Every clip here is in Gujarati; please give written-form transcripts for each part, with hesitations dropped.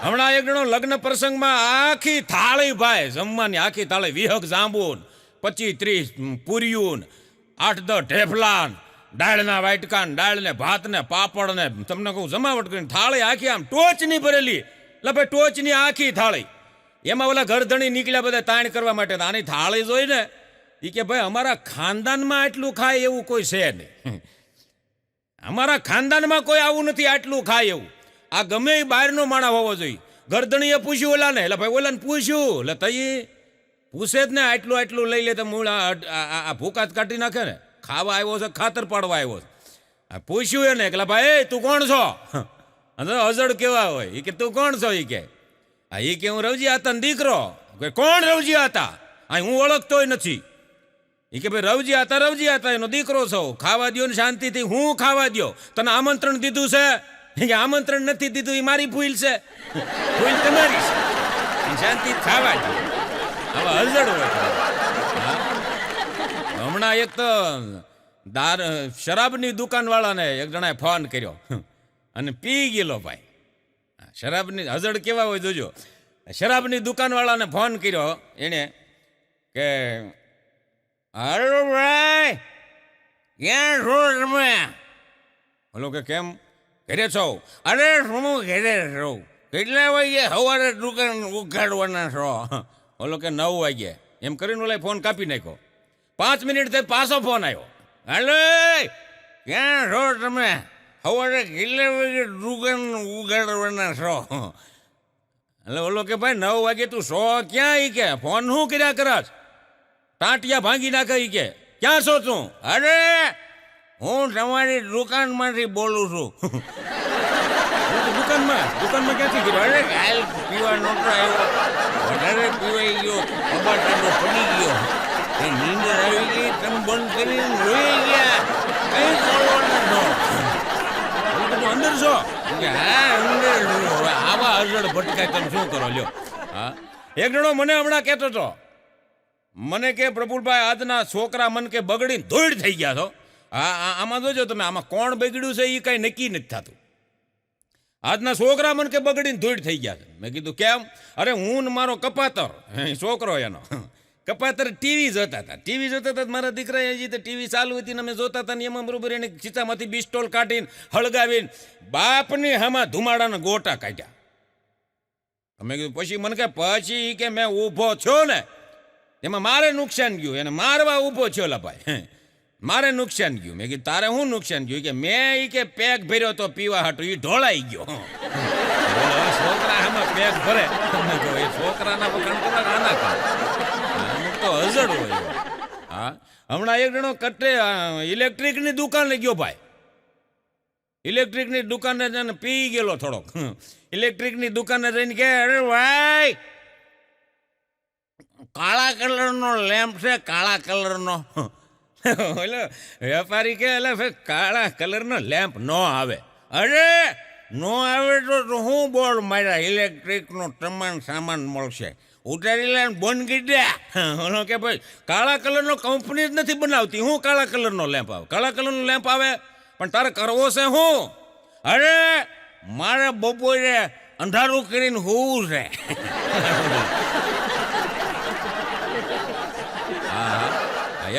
હમણાં એક જણો લગ્ન પ્રસંગમાં આખી થાળી ભાઈ જમવાની આખી થાળી વિહક જાંબુન 25-30 પૂરીયું 8-10 ઢેફલા દાળના વાટકા દાળ ને ભાત ને પાપડ ને તમને કહું જમાવટ કરીને થાળી આખી આમ ટોચની ભરેલી એટલે ભાઈ ટોચની આખી થાળી એમાં ઓલા ઘરધણી નીકળ્યા બધા તાણ કરવા માટે આની થાળી જોઈ ને એ કે ભાઈ અમારા ખાનદાનમાં આટલું ખાય એવું કોઈ છે નહીં અમારા ખાનદાનમાં કોઈ આવું નથી આટલું ખાય એવું આ ગમે એ બહારનો માણસ હોવો જોઈએ ગરદણીએ પૂછ્યું ઓલાને એટલે ભાઈ ઓલાને પૂછ્યું એટલે તઈ પૂછે જ ને આટલું આટલું લઈ લે તો મૂળ આ ભૂકા જ કાઢી નાખે ને ખાવા આવ્યો છે ખાતર પાડવા આવ્યો છે પૂછ્યું એને એટલે ભાઈ તું કોણ છો અજડ કેવા હોય એ કે તું કોણ છો એ કે એ કે હું રવજી હતા ને દીકરો કોણ રવજી હતા અહીં હું ઓળખતોય નથી એ કે ભાઈ રવજી હતા એનો દીકરો છો ખાવા દો ને શાંતિથી હું ખાવા દો તને આમંત્રણ દીધું છે કે આમંત્રણ નથી દીધું એ મારી ભૂલ છે ભૂલ તમારી છે શાંતિ ખાવા દો હવે હજડ હોય હમણાં એક તો શરાબની દુકાનવાળાને એક જણાએ ફોન કર્યો અને પી ગયેલો ભાઈ શરાબની હજડ કેવા હોય જોજો શરાબની દુકાનવાળાને ફોન કર્યો એને કે હલો ભાઈ ક્યાં છો તમે બોલો કે કેમ ઘરે છો અરે હું ઘરે છું કેટલા વાગે સવારે દુકાન ઉઘાડવાના છો બોલો કે 9 વાગે એમ કરીને ઓલા ફોન કાપી નાખ્યો 5 મિનિટ થઈ પાછો ફોન આવ્યો હલો ક્યાં છો તમે સવારે કેટલા વાગે દુકાન ઉઘાડવાના છો એટલે બોલો કે ભાઈ 9 વાગે તું સો ક્યાં ઈ કે ફોન શું કર્યા કરસ ટાંટિયા ભાંગી નાખે ઈ કે ક્યાં છો તું અરે હું તમારી દુકાનમાંથી બોલું છું દુકાનમાં ક્યાંથી ગયો અરે કાલ પીવા નહોતો આવ્યો વધારે પીવાઈ ગયો કબાટાનો પડી ગયો નીંદર આવી ગઈ તમે બંધ કરીને રોઈ ગયા કઈ બોલવાના છો અંદર છો હા અંદર આવા અજડ ભટકાય તમે શું કરો લ્યો હા એક જણો મને હમણાં કહેતો હતો મને કે પ્રફુલભાઈ આજના છોકરા મન કે બગડીને ધોઈડ થઈ ગયા છો આમાં જોજો તમે આમાં કોણ બગડ્યું છે એ કાંઈ નક્કી નથી થતું આજના છોકરા મન કે બગડીને ધોઈડ થઈ ગયા છે મેં કીધું કેમ અરે હું ને મારો કપાતર છોકરો એનો કપાતર ટીવી જોતા હતા મારા દીકરા હજી તો ટીવી ચાલુ હતી ને અમે જોતા હતા ને એમાં બરોબર એને ખીચામાંથી પિસ્ટોલ કાઢીને હળગાવીને બાપની હામાં ધુમાડાના ગોટા કાઢ્યા મેં કીધું પછી મને કે પછી કે મેં ઊભો છો ને એમાં મારે નુકસાન ગયું એને મારવા ઊભો થયો લા ભાઈ મારે નુકસાન ગયું મેં કીધું તારે શું નુકસાન ગયું કે મેં કે પેક ભર્યો તો પીવા હાટું એ ઢોળાઈ ગયો છોકરા આમાં પેક ભરે એ છોકરાના વખાણ કરવા આના કરે અમુક તો હજડ હોય હા હમણાં એક જણો કટ્ટે ઇલેક્ટ્રિકની દુકાને ગયો ભાઈ ઇલેક્ટ્રિકની દુકાને જઈને પી ગયેલો થોડોક ઇલેક્ટ્રિકની દુકાને જઈને કે અરે ભાઈ કાળા કલરનો લેમ્પ છે કાળા કલરનો એટલે વેપારી કે એટલે કાળા કલરનો લેમ્પ ન આવે અરે નો આવે તો હું બોર્ડ માર્યા ઇલેક્ટ્રિકનો તમામ સામાન મળશે ઉતારી લઈને બંધ કરી દે ઓલો કે ભાઈ કાળા કલરનો કંપની જ નથી બનાવતી હું કાળા કલરનો લેમ્પ આવે કાળા કલરનો લેમ્પ આવે પણ તારે કરવો છે હું અરે મારે બપોરે અંધારું કરીને હોવું છે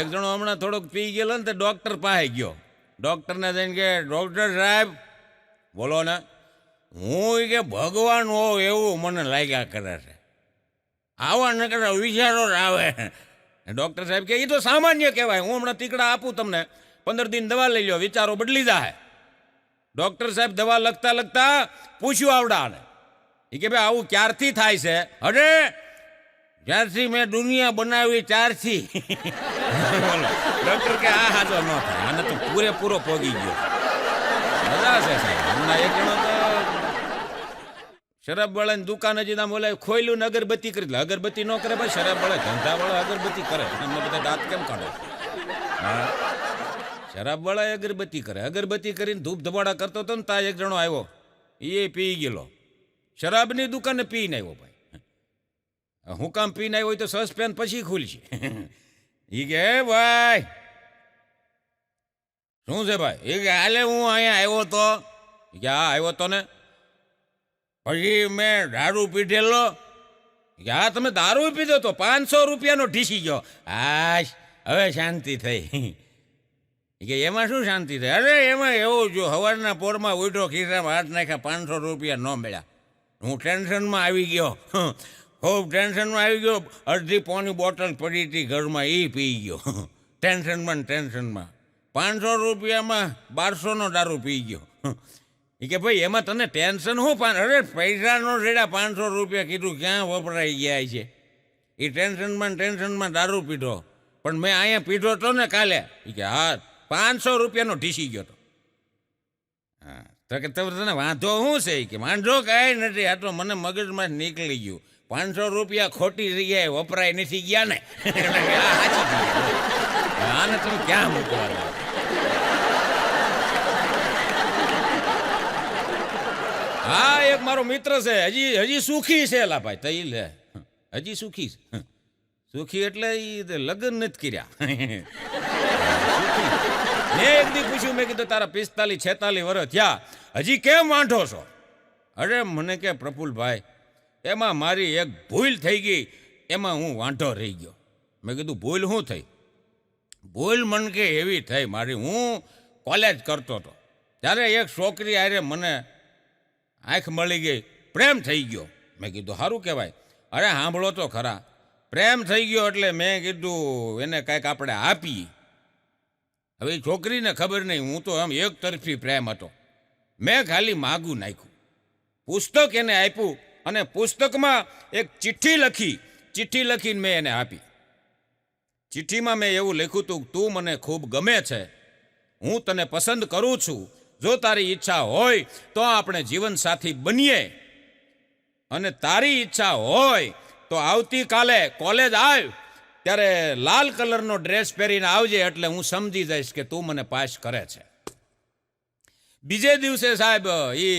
એક જણો હમણાં થોડોક પી ગયેલો ને તો ડૉક્ટર પાસે ગયો ડૉક્ટરને જઈને કે ડૉક્ટર સાહેબ બોલો ને હું કે ભગવાન હોઉં એવું મને લાગ્યા કરે છે આવા ન કરે વિચારો જ આવે ડૉક્ટર સાહેબ કે એ તો સામાન્ય કહેવાય હું હમણાં તીકડા આપું તમને 15 દિન દવા લઈ લો વિચારો બદલી જાય ડૉક્ટર સાહેબ દવા લખતા પૂછ્યું આવડાને એ કે ભાઈ આવું ક્યારથી થાય છે અરે જ્યારથી મેં દુનિયા બનાવી ત્યારથી ડૉક્ટર કે આ હાજો ન થાય આને તો પૂરેપૂરો પોગી ગયો મજા છે સાહેબ હમણાં એક જણો તો શરાબવાળાની દુકાન હજી આમ બોલાય ખોયલું ને અગરબત્તી કરી લે અગરબત્તી ન કરે ભાઈ શરાબવાળા ધંધાવાળા અગરબત્તી કરે એમને બધા દાંત કેમ કાઢો હા શરાબવાળા અગરબત્તી કરે અગરબત્તી કરીને ધૂપ ધબાડા કરતો હતો ને ત્યાં એક જણો આવ્યો એ પી ગયેલો શરાબની દુકાને પીને આવ્યો ભાઈ હું કામ પીને આવ્યો હોય તો સસ્પેન્સ પછી ખુલશે એ કે ભાઈ શું છે ભાઈ એ કે હાલે હું અહીંયા આવ્યો તો કે હા આવ્યો તો ને પછી મેં દારૂ પીધેલો. હા, તમે દારૂ પીધો તો 500 રૂપિયાનો ઢીસી ગયો. હાશ, હવે શાંતિ થઈ. કે એમાં શું શાંતિ થઈ? અરે એમાં એવું જો સવારના પોરમાં ઉઠો, ખિસ્સામાં હાથ નાખ્યા, 500 રૂપિયા ન મળ્યા. હું ટેન્શનમાં આવી ગયો, ખૂબ ટેન્શનમાં આવી ગયો. અડધી પોની બોટલ પડી હતી ઘરમાં, એ પી ગયો. ટેન્શનમાં 500 રૂપિયામાં 1200નો દારૂ પી ગયો. એ કે ભાઈ એમાં તને ટેન્શન શું? અરે પૈસાનો રેડા 500 રૂપિયા કીધું ક્યાં વપરાઈ ગયા છે. એ ટેન્શનમાં દારૂ પીધો. પણ મેં અહીંયા પીધો તો ને કાલે. એ કે હા, 500 રૂપિયાનો ઢીસી ગયો તો. હા, તો કે તને વાંધો શું છે? કે વાંધો કાંઈ નથી, આ તો મને મગજમાં જ નીકળી ગયું. 500 રૂપિયા ખોટી જગ્યાએ વપરાય નથી ગયા ને. આને તમે ક્યાં મૂકવાના? હા, એક મારો મિત્ર છે, હજી સુખી છે. લા ભાઈ તઈ લે, હજી સુખી છે. સુખી એટલે એ લગ્ન નથી કર્યા. મેં એક દી પૂછ્યું, મેં કીધું તારા 45-46 વર્ષ થયા, હજી કેમ વાંઢો છો? અરે મને કે પ્રફુલભાઈ, એમાં મારી એક ભૂલ થઈ ગઈ, એમાં હું વાંઢો રહી ગયો. મેં કીધું ભૂલ શું થઈ? ભૂલ મન કે એવી થઈ મારી, હું કોલેજ કરતો હતો ત્યારે એક છોકરી આરે મને આંખ મળી ગઈ, પ્રેમ થઈ ગયો. મેં કીધું સારું કહેવાય. અરે સાંભળો તો ખરા, પ્રેમ થઈ ગયો એટલે મેં કીધું એને કાંઈક આપણે આપીએ. હવે એ છોકરીને ખબર નહીં, હું તો આમ એક તરફી પ્રેમ હતો. મેં ખાલી માગું નાખ્યું, પુસ્તક એને આપ્યું અને પુસ્તકમાં એક ચિઠ્ઠી લખીને મેં એને આપી. ચિઠ્ઠીમાં મેં એવું લખ્યું હતું, તું મને ખૂબ ગમે છે, હું તને પસંદ કરું છું, જો તારી ઈચ્છા હોય તો આપણે જીવનસાથી બનીએ, અને તારી ઈચ્છા હોય તો આવતીકાલે કોલેજ આવ ત્યારે લાલ કલરનો ડ્રેસ પહેરીને આવજે, એટલે હું સમજી જઈશ કે તું મને પાસ કરે છે. બીજે દિવસે સાહેબ એ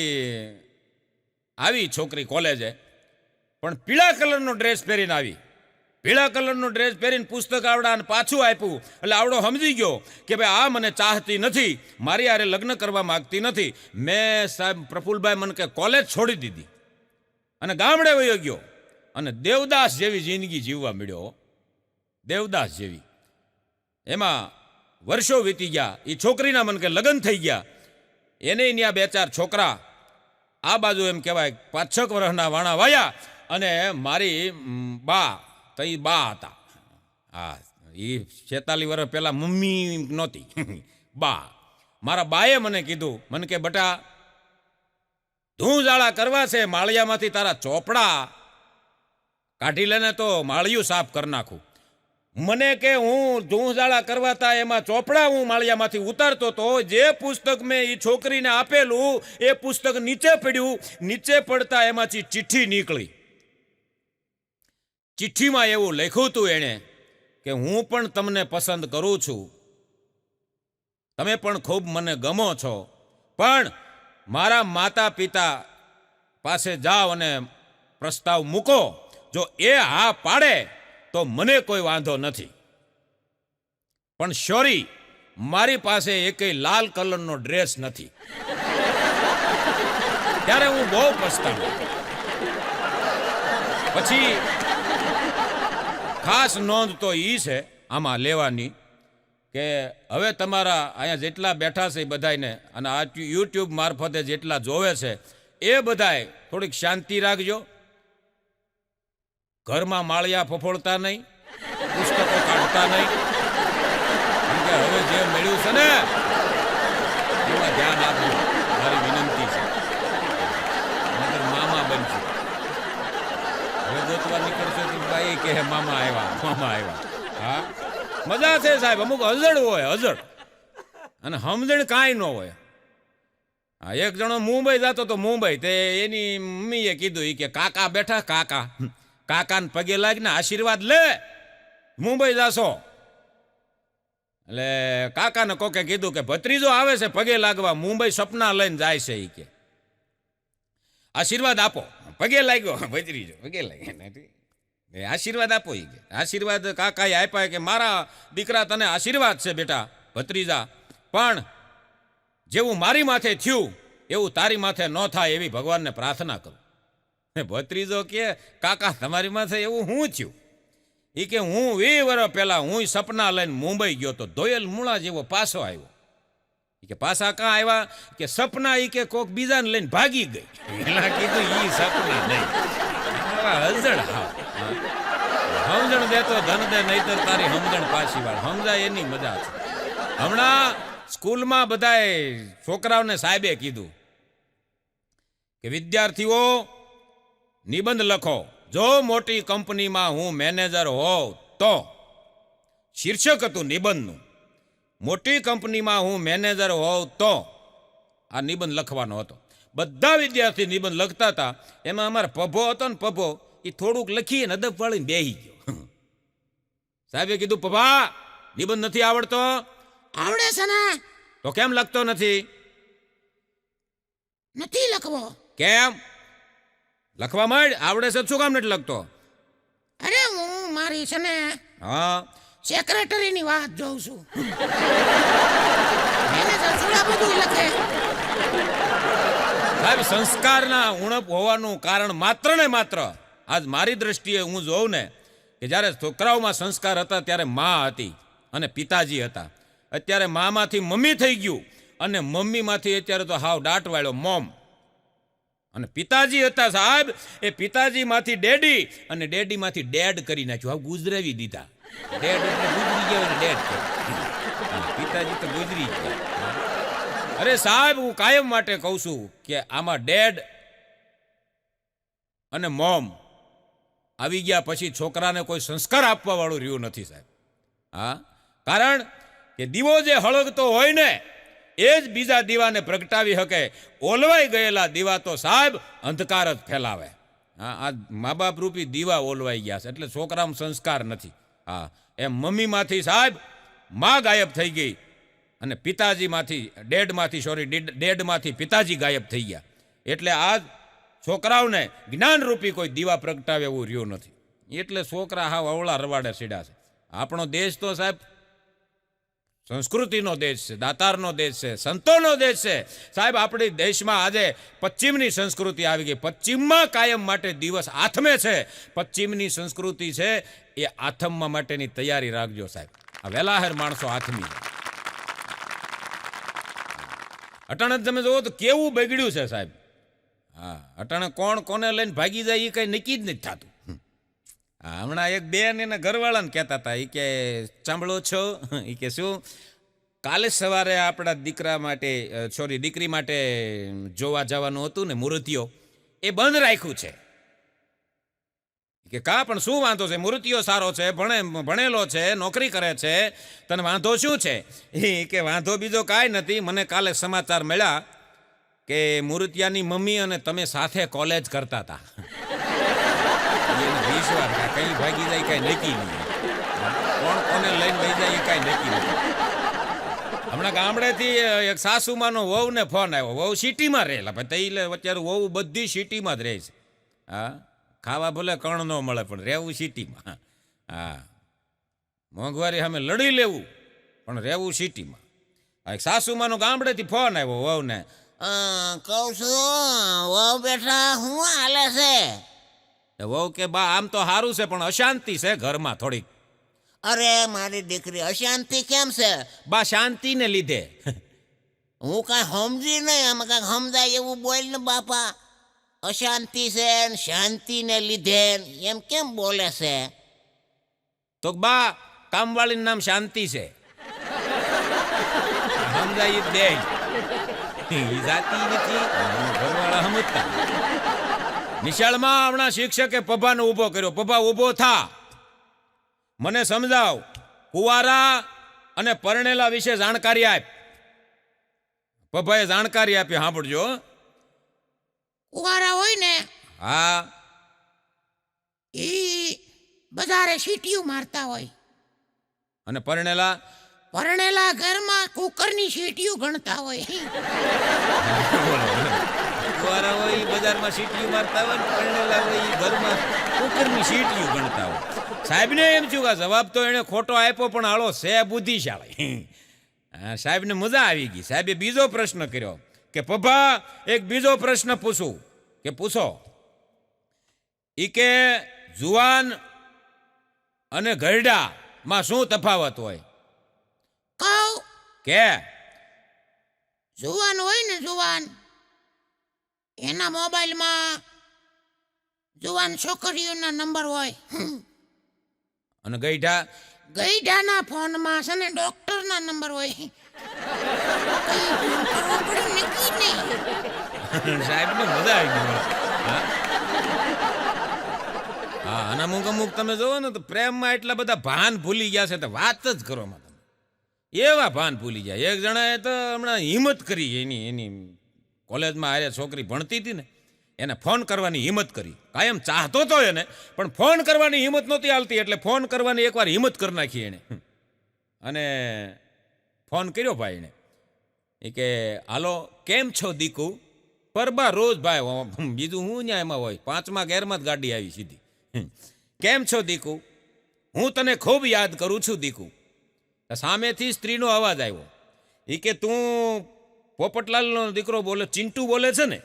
આવી છોકરી કોલેજે, પણ પીળા કલરનો ડ્રેસ પહેરીને આવી. પીળા કલરનો ડ્રેસ પહેરીને પુસ્તક આવડાને પાછું આપ્યું. એટલે આવડો સમજી ગયો કે ભાઈ આ મને ચાહતી નથી, મારી હારે લગ્ન કરવા માગતી નથી. મેં સાહેબ પ્રફુલભાઈ મને કે કોલેજ છોડી દીધી અને ગામડે વયો ગયો અને દેવદાસ જેવી જિંદગી જીવવા મળ્યો. દેવદાસ જેવી. એમાં વર્ષો વીતી ગયા. એ છોકરીના મને કે લગ્ન થઈ ગયા. એને ત્યાં 2-4 છોકરા, આ બાજુ એમ કહેવાય 5-6 વર્ષના વાણા વાયા. અને મારી બા તઈ બા હતા. હા, એ 46 વર્ષ પહેલાં મમ્મી નહોતી, બા. મારા બાએ મને કીધું, મને કે બટા ધૂંઝાળા કરવા છે, માળિયામાંથી તારા ચોપડા કાઢી લેને તો માળિયું સાફ કરી નાખું. મને કે હું ધૂંઝાળા કરવા તા એમાં ચોપડા હું માળિયામાંથી ઉતારતો તો, જે પુસ્તક મેં એ છોકરીને આપેલું એ પુસ્તક નીચે પડ્યું. નીચે પડતા એમાંથી ચિઠ્ઠી નીકળી. ચિઠ્ઠીમાં એવું લખ્યું હતું એણે કે હું પણ તમને પસંદ કરું છું, તમે પણ ખૂબ મને ગમો છો, પણ મારા માતા પિતા પાસે જાઓ અને પ્રસ્તાવ મૂકો, જો એ હા પાડે તો મને કોઈ વાંધો નથી, પણ સોરી મારી પાસે એકેય લાલ કલરનો ડ્રેસ નથી. ત્યારે હું બહુ પછતાયો. પછી ખાસ નોંધ તો એ છે આમાં લેવાની કે હવે તમારા અહીંયા જેટલા બેઠા છે એ બધાને, અને આ યુટ્યુબ મારફતે જેટલા જોવે છે એ બધાએ થોડીક શાંતિ રાખજો. ઘરમાં માળિયા ફફોડતા નહીં, પુસ્તકો કાઢતા નહીં. કે હવે જે મળ્યું છે ને એમાં ધ્યાન આપજો, મારી વિનંતી છે. મામા બનશે. હવે ગોતવા નીકળશે તો ભાઈ કે મામા આવ્યા. હા, મજા છે સાહેબ. અમુક અજડ હોય, અજડ, અને સમજણ કાંઈ ન હોય. હા, એક જણો મુંબઈ જતો તો મુંબઈ, તે એની મમ્મીએ કીધું કે કાકા બેઠા, કાકાને પગે લાગીને આશીર્વાદ લે, મુંબઈ જાશો. એટલે કાકાને કોકે કીધું કે ભત્રીજો આવે છે પગે લાગવા, મુંબઈ સપના લઈને જાય છે, એ કે આશીર્વાદ આપો. પગે લાગ્યો ભત્રીજો, પગે લાગ્યો, આશીર્વાદ આપો. એ કે આશીર્વાદ કાકાએ આપ્યા કે મારા દીકરા તને આશીર્વાદ છે બેટા ભત્રીજા, પણ જેવું મારી માથે થયું એવું તારી માથે ન થાય એવી ભગવાનને પ્રાર્થના કરું. ભત્રીજો કે કાકા તમારી માથે એવું શું થયું? એ કે હું 20 વર્ષ પહેલા હું સપના લઈને મુંબઈ ગયો તો ધોયેલ મૂળા જેવો પાછો આવ્યો. એ કે પાછા કાં આવ્યા? કે સપના એ કે કોક બીજાને લઈને ભાગી ગઈ. એલા કીધું ઈ સપના નહીં, હજણ સમજણ દેતો ધન દે નહીતર તારી સમજણ પાછી વાર. સમજાય એની મજા છે. હમણાં સ્કૂલમાં બધાએ છોકરાઓને સાહેબે કીધું કે વિદ્યાર્થીઓ નિબંધ લખો. જો મોટી કંપનીમાં હું મેનેજર હોઉં તો, શીર્ષક હતું નિબંધનું, મોટી કંપનીમાં હું મેનેજર હોઉં તો આ નિબંધ લખવાનો હતો. બધા વિદ્યાર્થી નિબંધ લખતા હતા. એમાં અમારો પભો હતો ને, પભો એ થોડુંક લખીને અદબ વાળીને બેહી ગયો. સાહેબે કીધું પભા નિબંધ નથી આવડતો? આવડે છે ને. તો કેમ લખતો નથી? નથી લખવો. કેમ? લખવા માંડ. આવડે છે શું કામ નથી લખતો? અરે હું મારી છે ને હા સેક્રેટરીની વાત જોઉં છું. મેનેજર થોડા બધું લખે. સાહેબ સંસ્કારના ઉણપ હોવાનું કારણ માત્ર ને માત્ર આજ મારી દ્રષ્ટિએ હું જોઉં ને કે જ્યારે છોકરાઓમાં સંસ્કાર હતા ત્યારે મા હતી અને પિતાજી હતા. અત્યારે મામાંથી મમ્મી થઈ ગયું અને મમ્મીમાંથી અત્યારે તો હાવ દાટ વાળ્યો મોમ. અને પિતાજી હતા સાહેબ, એ પિતાજીમાંથી ડેડી અને ડેડીમાંથી ડેડ કરી નાખ્યું. હાવ ગુજરાવી દીધા. ડેડ એટલે ગુજરી ગયા એટલે ડેડ કે પિતાજી તો ગુજરી ગયા. અરે સાહેબ હું કાયમ માટે કહું છું કે આમાં ડેડ અને મોમ આવી ગયા પછી છોકરાને કોઈ સંસ્કાર આપવા વાળું રહ્યું નથી સાહેબ. હા, કારણ કે દીવો જે હળગતો હોય ને એ જ બીજા દીવાને પ્રગટાવી શકે. ઓલવાઈ ગયેલા દીવા તો સાહેબ અંધકાર જ ફેલાવે. હા, આ મા બાપ રૂપી દીવા ઓલવાઈ ગયા છે એટલે છોકરામાં સંસ્કાર નથી. હા, એમ મમ્મીમાંથી સાહેબ મા ગાયબ થઈ ગઈ અને પિતાજીમાંથી ડેડમાંથી પિતાજી ગાયબ થઈ ગયા. એટલે આ છોકરાઓને જ્ઞાનરૂપી કોઈ દીવા પ્રગટાવે એવું રહ્યું નથી. એટલે છોકરા હાવ અવળા રવાડે સીડા છે. આપણો દેશ તો સાહેબ સંસ્કૃતિનો દેશ છે, દાતારનો દેશ છે, સંતોનો દેશ છે સાહેબ. આપણી દેશમાં આજે પશ્ચિમની સંસ્કૃતિ આવી ગઈ. પશ્ચિમમાં કાયમ માટે દિવસ આથમે છે. પશ્ચિમની સંસ્કૃતિ છે એ આથમવા માટેની તૈયારી રાખજો સાહેબ. આ વેલાહેર માણસો આથમી જાય. અટાણે તમે જોવો તો કેવું બગડ્યું છે સાહેબ. હા, અટાણે કોણ કોને લઈને ભાગી જાય એ કંઈ નક્કી જ નથી થતું. હા, હમણાં એક બેન એના ઘરવાળાને કહેતા હતા, એ કે સાંભળો છો, એ કે શું કાલે સવારે આપણા દીકરી માટે જોવા જવાનું હતું ને મૂર્તિઓ એ બંધ રાખ્યું છે. કે કા પણ શું વાંધો છે? મૂર્તિઓ સારો છે, ભણેલો છે, નોકરી કરે છે, તને વાંધો શું છે? એ કે વાંધો બીજો કાંઈ નથી. મને કાલે સમાચાર મળ્યા કે મૂર્તિયાની મમ્મી અને તમે સાથે કોલેજ કરતા હતા. વિશ્વાસ કઈ ભાગી જાય કઈ નક્કી નહીં. કોણ કોને લઈને લઈ જાય એ કઈ નક્કી નથી. હમણાં ગામડેથી એક સાસુમાનો વહુ ને ફોન આવ્યો. વહુ સિટીમાં રહેલા એટલે અત્યારે વહુ બધી સિટીમાં જ રહે છે. હા, ખાવા ભલે કણ ન મળે પણ રહેવું સિટીમાં. હા, મોંઘવારી સામે લડી લેવું પણ રહેવું સિટીમાં. એક સાસુમાનો ગામડેથી ફોન આવ્યો વહુને. કહું છું વહુ બેઠા શું હાલે છે? વહુ કે બા આમ તો સારું છે પણ અશાંતિ છે ઘરમાં થોડીક. અરે મારી દીકરી અશાંતિ કેમ છે? બા શાંતિને લીધે. હું કાંઈ સમજી નહીં. આમાં કાંઈક સમજાય એવું બોલ ને બાપા. અશાંતિ છે ને શાંતિને લીધે એમ કેમ બોલે છે? તો બા કામવાળીનું નામ શાંતિ છે. સમજાય દે જાતિ નથી ઘરવાળા સમજતા. નિશાળમાં હમણાં શિક્ષકે પભાને ઊભો કર્યો. પભા ઊભો થા, મને સમજાવ, કુંવારા અને પરણેલા વિશે જાણકારી આપ. પભાએ જાણકારી આપી, સાંભળજો. કુંવારા હોય ને હા એ બધારે સીટીયું મારતા હોય અને પરણેલા ઘરમાં કુકરની સીટીયું ગણતા હોય. કુંવારા હોય એ બજારમાં સીટીયું મારતા હોય, પરણેલા હોય એ ઘરમાં કુકરની સીટીયું ગણતા હોય. સાહેબને એમ થયું કે જવાબ તો એને ખોટો આપ્યો પણ હાલો છે બુદ્ધિશાળી. સાહેબને મજા આવી ગઈ. સાહેબે બીજો પ્રશ્ન કર્યો કે પભા એક બીજો પ્રશ્ન પૂછું. કે પૂછો. ઈ કે જુવાન અને ઘરડામાં શું તફાવત હોય? કહું, કે જુવાન હોય ને જુવાન, એના મોબાઈલમાં જુવાન છોકરીઓના નંબર હોય. અને ગઈઢા? ગઈઢાના ફોનમાં છે ને ડોક્ટરના નંબર હોય. નક્કી નહીં. સાહેબને મજા આવી ગઈ. હા હા, અને અમુક તમે જોવો ને તો પ્રેમમાં એટલા બધા ભાન ભૂલી ગયા છે તો વાત જ કરો માં તમે. એવા ભાન ભૂલી ગયા. એક જણાએ તો હમણાં હિંમત કરી, એની કોલેજમાં આરે છોકરી ભણતી હતી ને, એને ફોન કરવાની હિંમત કરી. કાયમ ચાહતો તો એને, પણ ફોન કરવાની હિંમત નહોતી આવતી, એટલે ફોન કરવાની એકવાર હિંમત કરી નાખી એને. અને ફોન કર્યો ભાઈ એને, એ કે હાલો કેમ છો દીકુ? પરબા રોજ ભાઈ, બીજું હું ન્યા એમાં હોય, 5મા ગેરમાં જ ગાડી આવી સીધી. કેમ છો દીકુ? હું તને ખૂબ યાદ કરું છું દીકુ. સામેથી સ્ત્રીનો અવાજ આવ્યો. એ કે તું પોપટલાલનો દીકરો બોલે, ચિંટુ બોલે છે ને?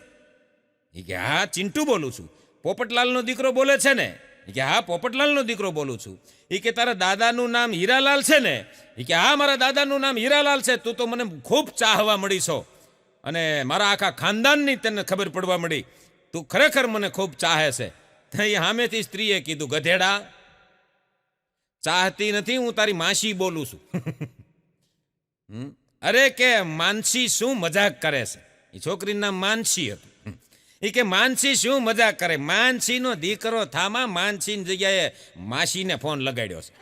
એ કે હા ચિંટુ બોલું છું. પોપટલાલનો દીકરો બોલે છે ને? એ કે હા પોપટલાલનો દીકરો બોલું છું. એ કે તારા દાદાનું નામ હીરાલાલ છે ને? એ કે હા મારા દાદાનું નામ હીરાલાલ છે. તું તો મને ખૂબ ચાહવા મળી છો, અને મારા આખા ખાનદાનની તને ખબર પડવા મળી. તું ખરેખર મને ખૂબ ચાહે છે. સામેથી સ્ત્રીએ કીધું, ગધેડા, ચાહતી નથી, હું તારી માસી બોલું છું. અરે કે માનસી શું મજાક કરે છે? એ છોકરીનું નામ માનસી હતું. એ કે માનસી શું મજાક કરે? માનસીનો દીકરો થામા, માનસીની જગ્યાએ માસીને ફોન લગાડ્યો છે.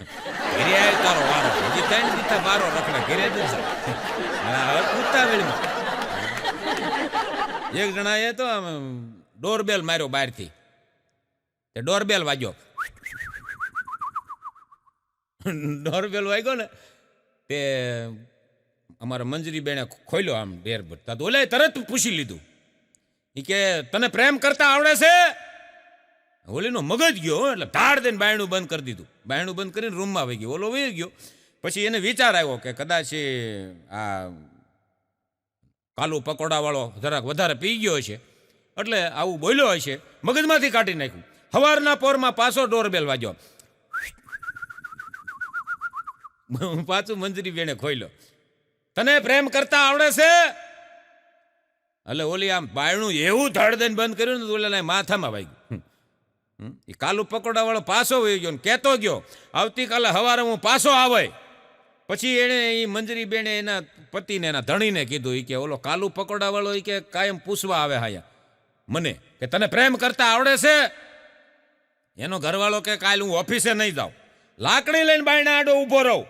ઘરે આવ્યો તારો વારો, હજી 3 દીથા વારો રખડે ઘરે જ ઉતાવળમાં. એક જણાએ તો ડોરબેલ માર્યો બહારથી. ડોરબેલ વાગ્યો. ડોરબેલ વાગ્યો ને તે અમારા મંજરી બેને ખોલ્યો આમ ડેર ભરતા, તો ઓલે તરત પૂછી લીધું. એ કે તને પ્રેમ કરતા આવડે છે? ઓલીનો મગજ ગયો, એટલે ધાડ દઈને બાયણું બંધ કરી દીધું. બાયણું બંધ કરીને રૂમમાં વહી ગયો. ઓલો વહી ગયો. પછી એને વિચાર આવ્યો કે કદાચ આ કાલુ પકોડાવાળો જરાક વધારે પી ગયો હશે, એટલે આવું બોલ્યો હશે. મગજમાંથી કાઢી નાખ્યું. સવારના પોરમાં પાછો ડોરબેલ વાગ્યો. પાછું મંજરી બેને ખોલ્યો. તને પ્રેમ કરતા આવડે છે? એટલે ઓલી આમ બાયણું એવું ધડ દઈને બંધ કર્યું ને ઓલા માથામાં વાગ્યું. એ કાલુ પકોડાવાળો પાછો વહી ગયો ને કહેતો ગયો, આવતીકાલે સવારે હું પાછો આવે. પછી એણે એ મંજરી બેને એના પતિને, એના ધણીને કીધું, એ કે ઓલો કાલુ પકોડાવાળો એ કે કાયમ પૂછવા આવે હાયા મને કે તને પ્રેમ કરતા આવડે છે? એનો ઘરવાળો કે કાલે હું ઓફિસે નહીં જાઉં, લાકડી લઈને બાયણા આડો ઊભો રહું,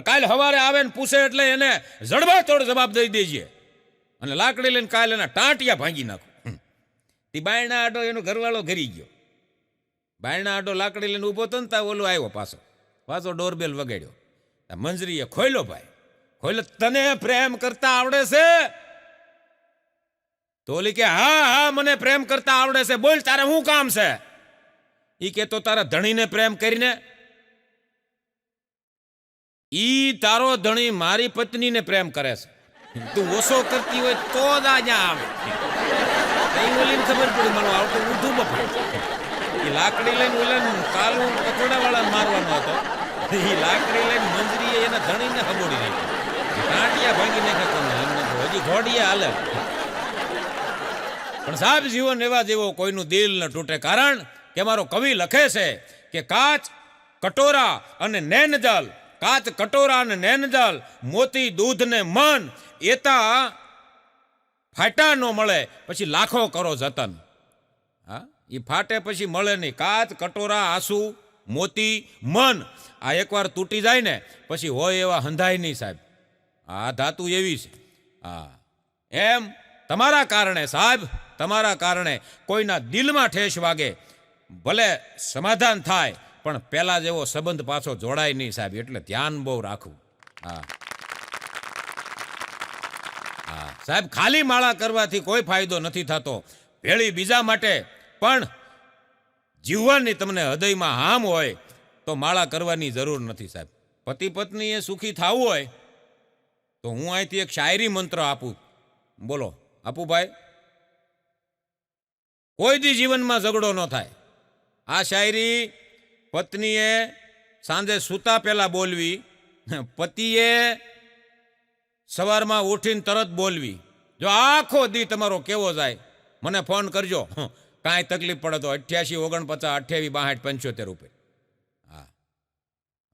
કાલે સવારે આવે ને પૂછે એટલે એને જડબાતોડ જવાબ દઈ દેજે, અને લાકડી લઈને કાલે એના ટાંટિયા ભાંગી નાખું. તે બાયણા આડો એનો ઘરવાળો ઘરી ગયો. બાયણા આડો લાકડી લઈને ઊભો હતો ને ત્યાં ઓલો આવ્યો પાછો ડોરબેલ વગાડ્યો. મંજરીએ ખોલ્યો. ભાઈ ખોલ્યો. તને પ્રેમ કરતા આવડે છે? તો ઓલી કે હા હા મને પ્રેમ કરતા આવડે છે. બોલ તારે શું કામ છે? ઈ કે તો તારા ધણીને પ્રેમ કરીને. ઈ તારો ધણી મારી પત્નીને પ્રેમ કરે છે. તું ઓછો કરતી હોય તો જ અહીંયા આવે. ઓલીને ખબર પડી મને આવતું ઊંધું બફાય. એ લાકડી લઈને ઓલા કાલુ પકોડાવાળા મારવાનો હતો. એ લાકડી લઈને મંજરીએ એના ધણીને હબોડી નાખી. ટાંટિયા ભાંગી નાખ્યા. હજી ઘોડીએ હાલે. પણ સાહેબ જીવન એવા જેવો કોઈનું દિલ ન તૂટે. કારણ કે મારો કવિ લખે છે કે કાચ, કટોરા અને નૈનજાલ, કાચ, કટોરા અને નૈનજાલ, મોતી, દૂધ ને મન, એતા ફાટા નો મળે પછી લાખો કરો જતન. હા, એ ફાટે પછી મળે નહીં. કાચ, કટોરા, આંસુ, મોતી, મન આ એકવાર તૂટી જાય ને પછી હોય એવા હંધાય નહીં સાહેબ. આ ધાતુ એવી છે. હા, એમ તમારા કારણે સાહેબ, તમારા કારણે કોઈના દિલમાં ઠેસ વાગે, ભલે સમાધાન થાય, પણ પેલા જેવો સંબંધ પાછો જોડાય નહીં સાહેબ. એટલે ધ્યાન બહુ રાખવું. હા હા સાહેબ, ખાલી માળા કરવાથી કોઈ ફાયદો નથી થતો. ભેળી બીજા માટે પણ જીવવાની તમને હૃદયમાં હામ હોય તો માળા કરવાની જરૂર નથી સાહેબ. પતિ પત્નીએ સુખી થવું હોય તો હું અહીંથી એક શાયરી મંત્ર આપું. બોલો આપું ભાઈ? કોઈ દી જીવનમાં ઝઘડો ન થાય. આ શાયરી પત્નીએ સાંજે સૂતા પહેલા બોલવી, પતિએ સવારમાં ઉઠીને તરત બોલવી. જો આખો દી તમારો કેવો જાય મને ફોન કરજો, કાંઈ તકલીફ પડે તો 88 49 28 62 75 રૂપિયા. હા,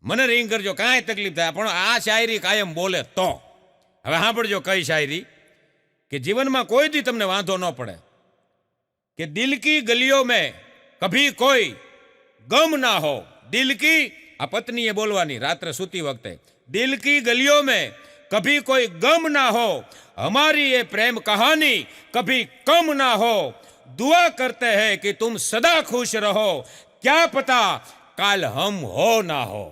મને રિંગ કરજો, કાંઈ તકલીફ થાય. પણ આ શાયરી કાયમ બોલે તો. હવે સાંભળજો કઈ શાયરી કે જીવનમાં કોઈ દી તમને વાંધો ન પડે કે દિલ કી ગલીઓ મેં કભી કોઈ ગમ ના હો. દિલ કી, આ પત્નીએ બોલવાની રાત્રે સૂતી વખતે, દિલ કી ગલીઓ મેં कभी कोई गम ना हो, हमारी ये प्रेम कहानी कभी कम ना हो, दुआ करते हैं कि तुम सदा खुश रहो, क्या पता काल हम हो ना हो.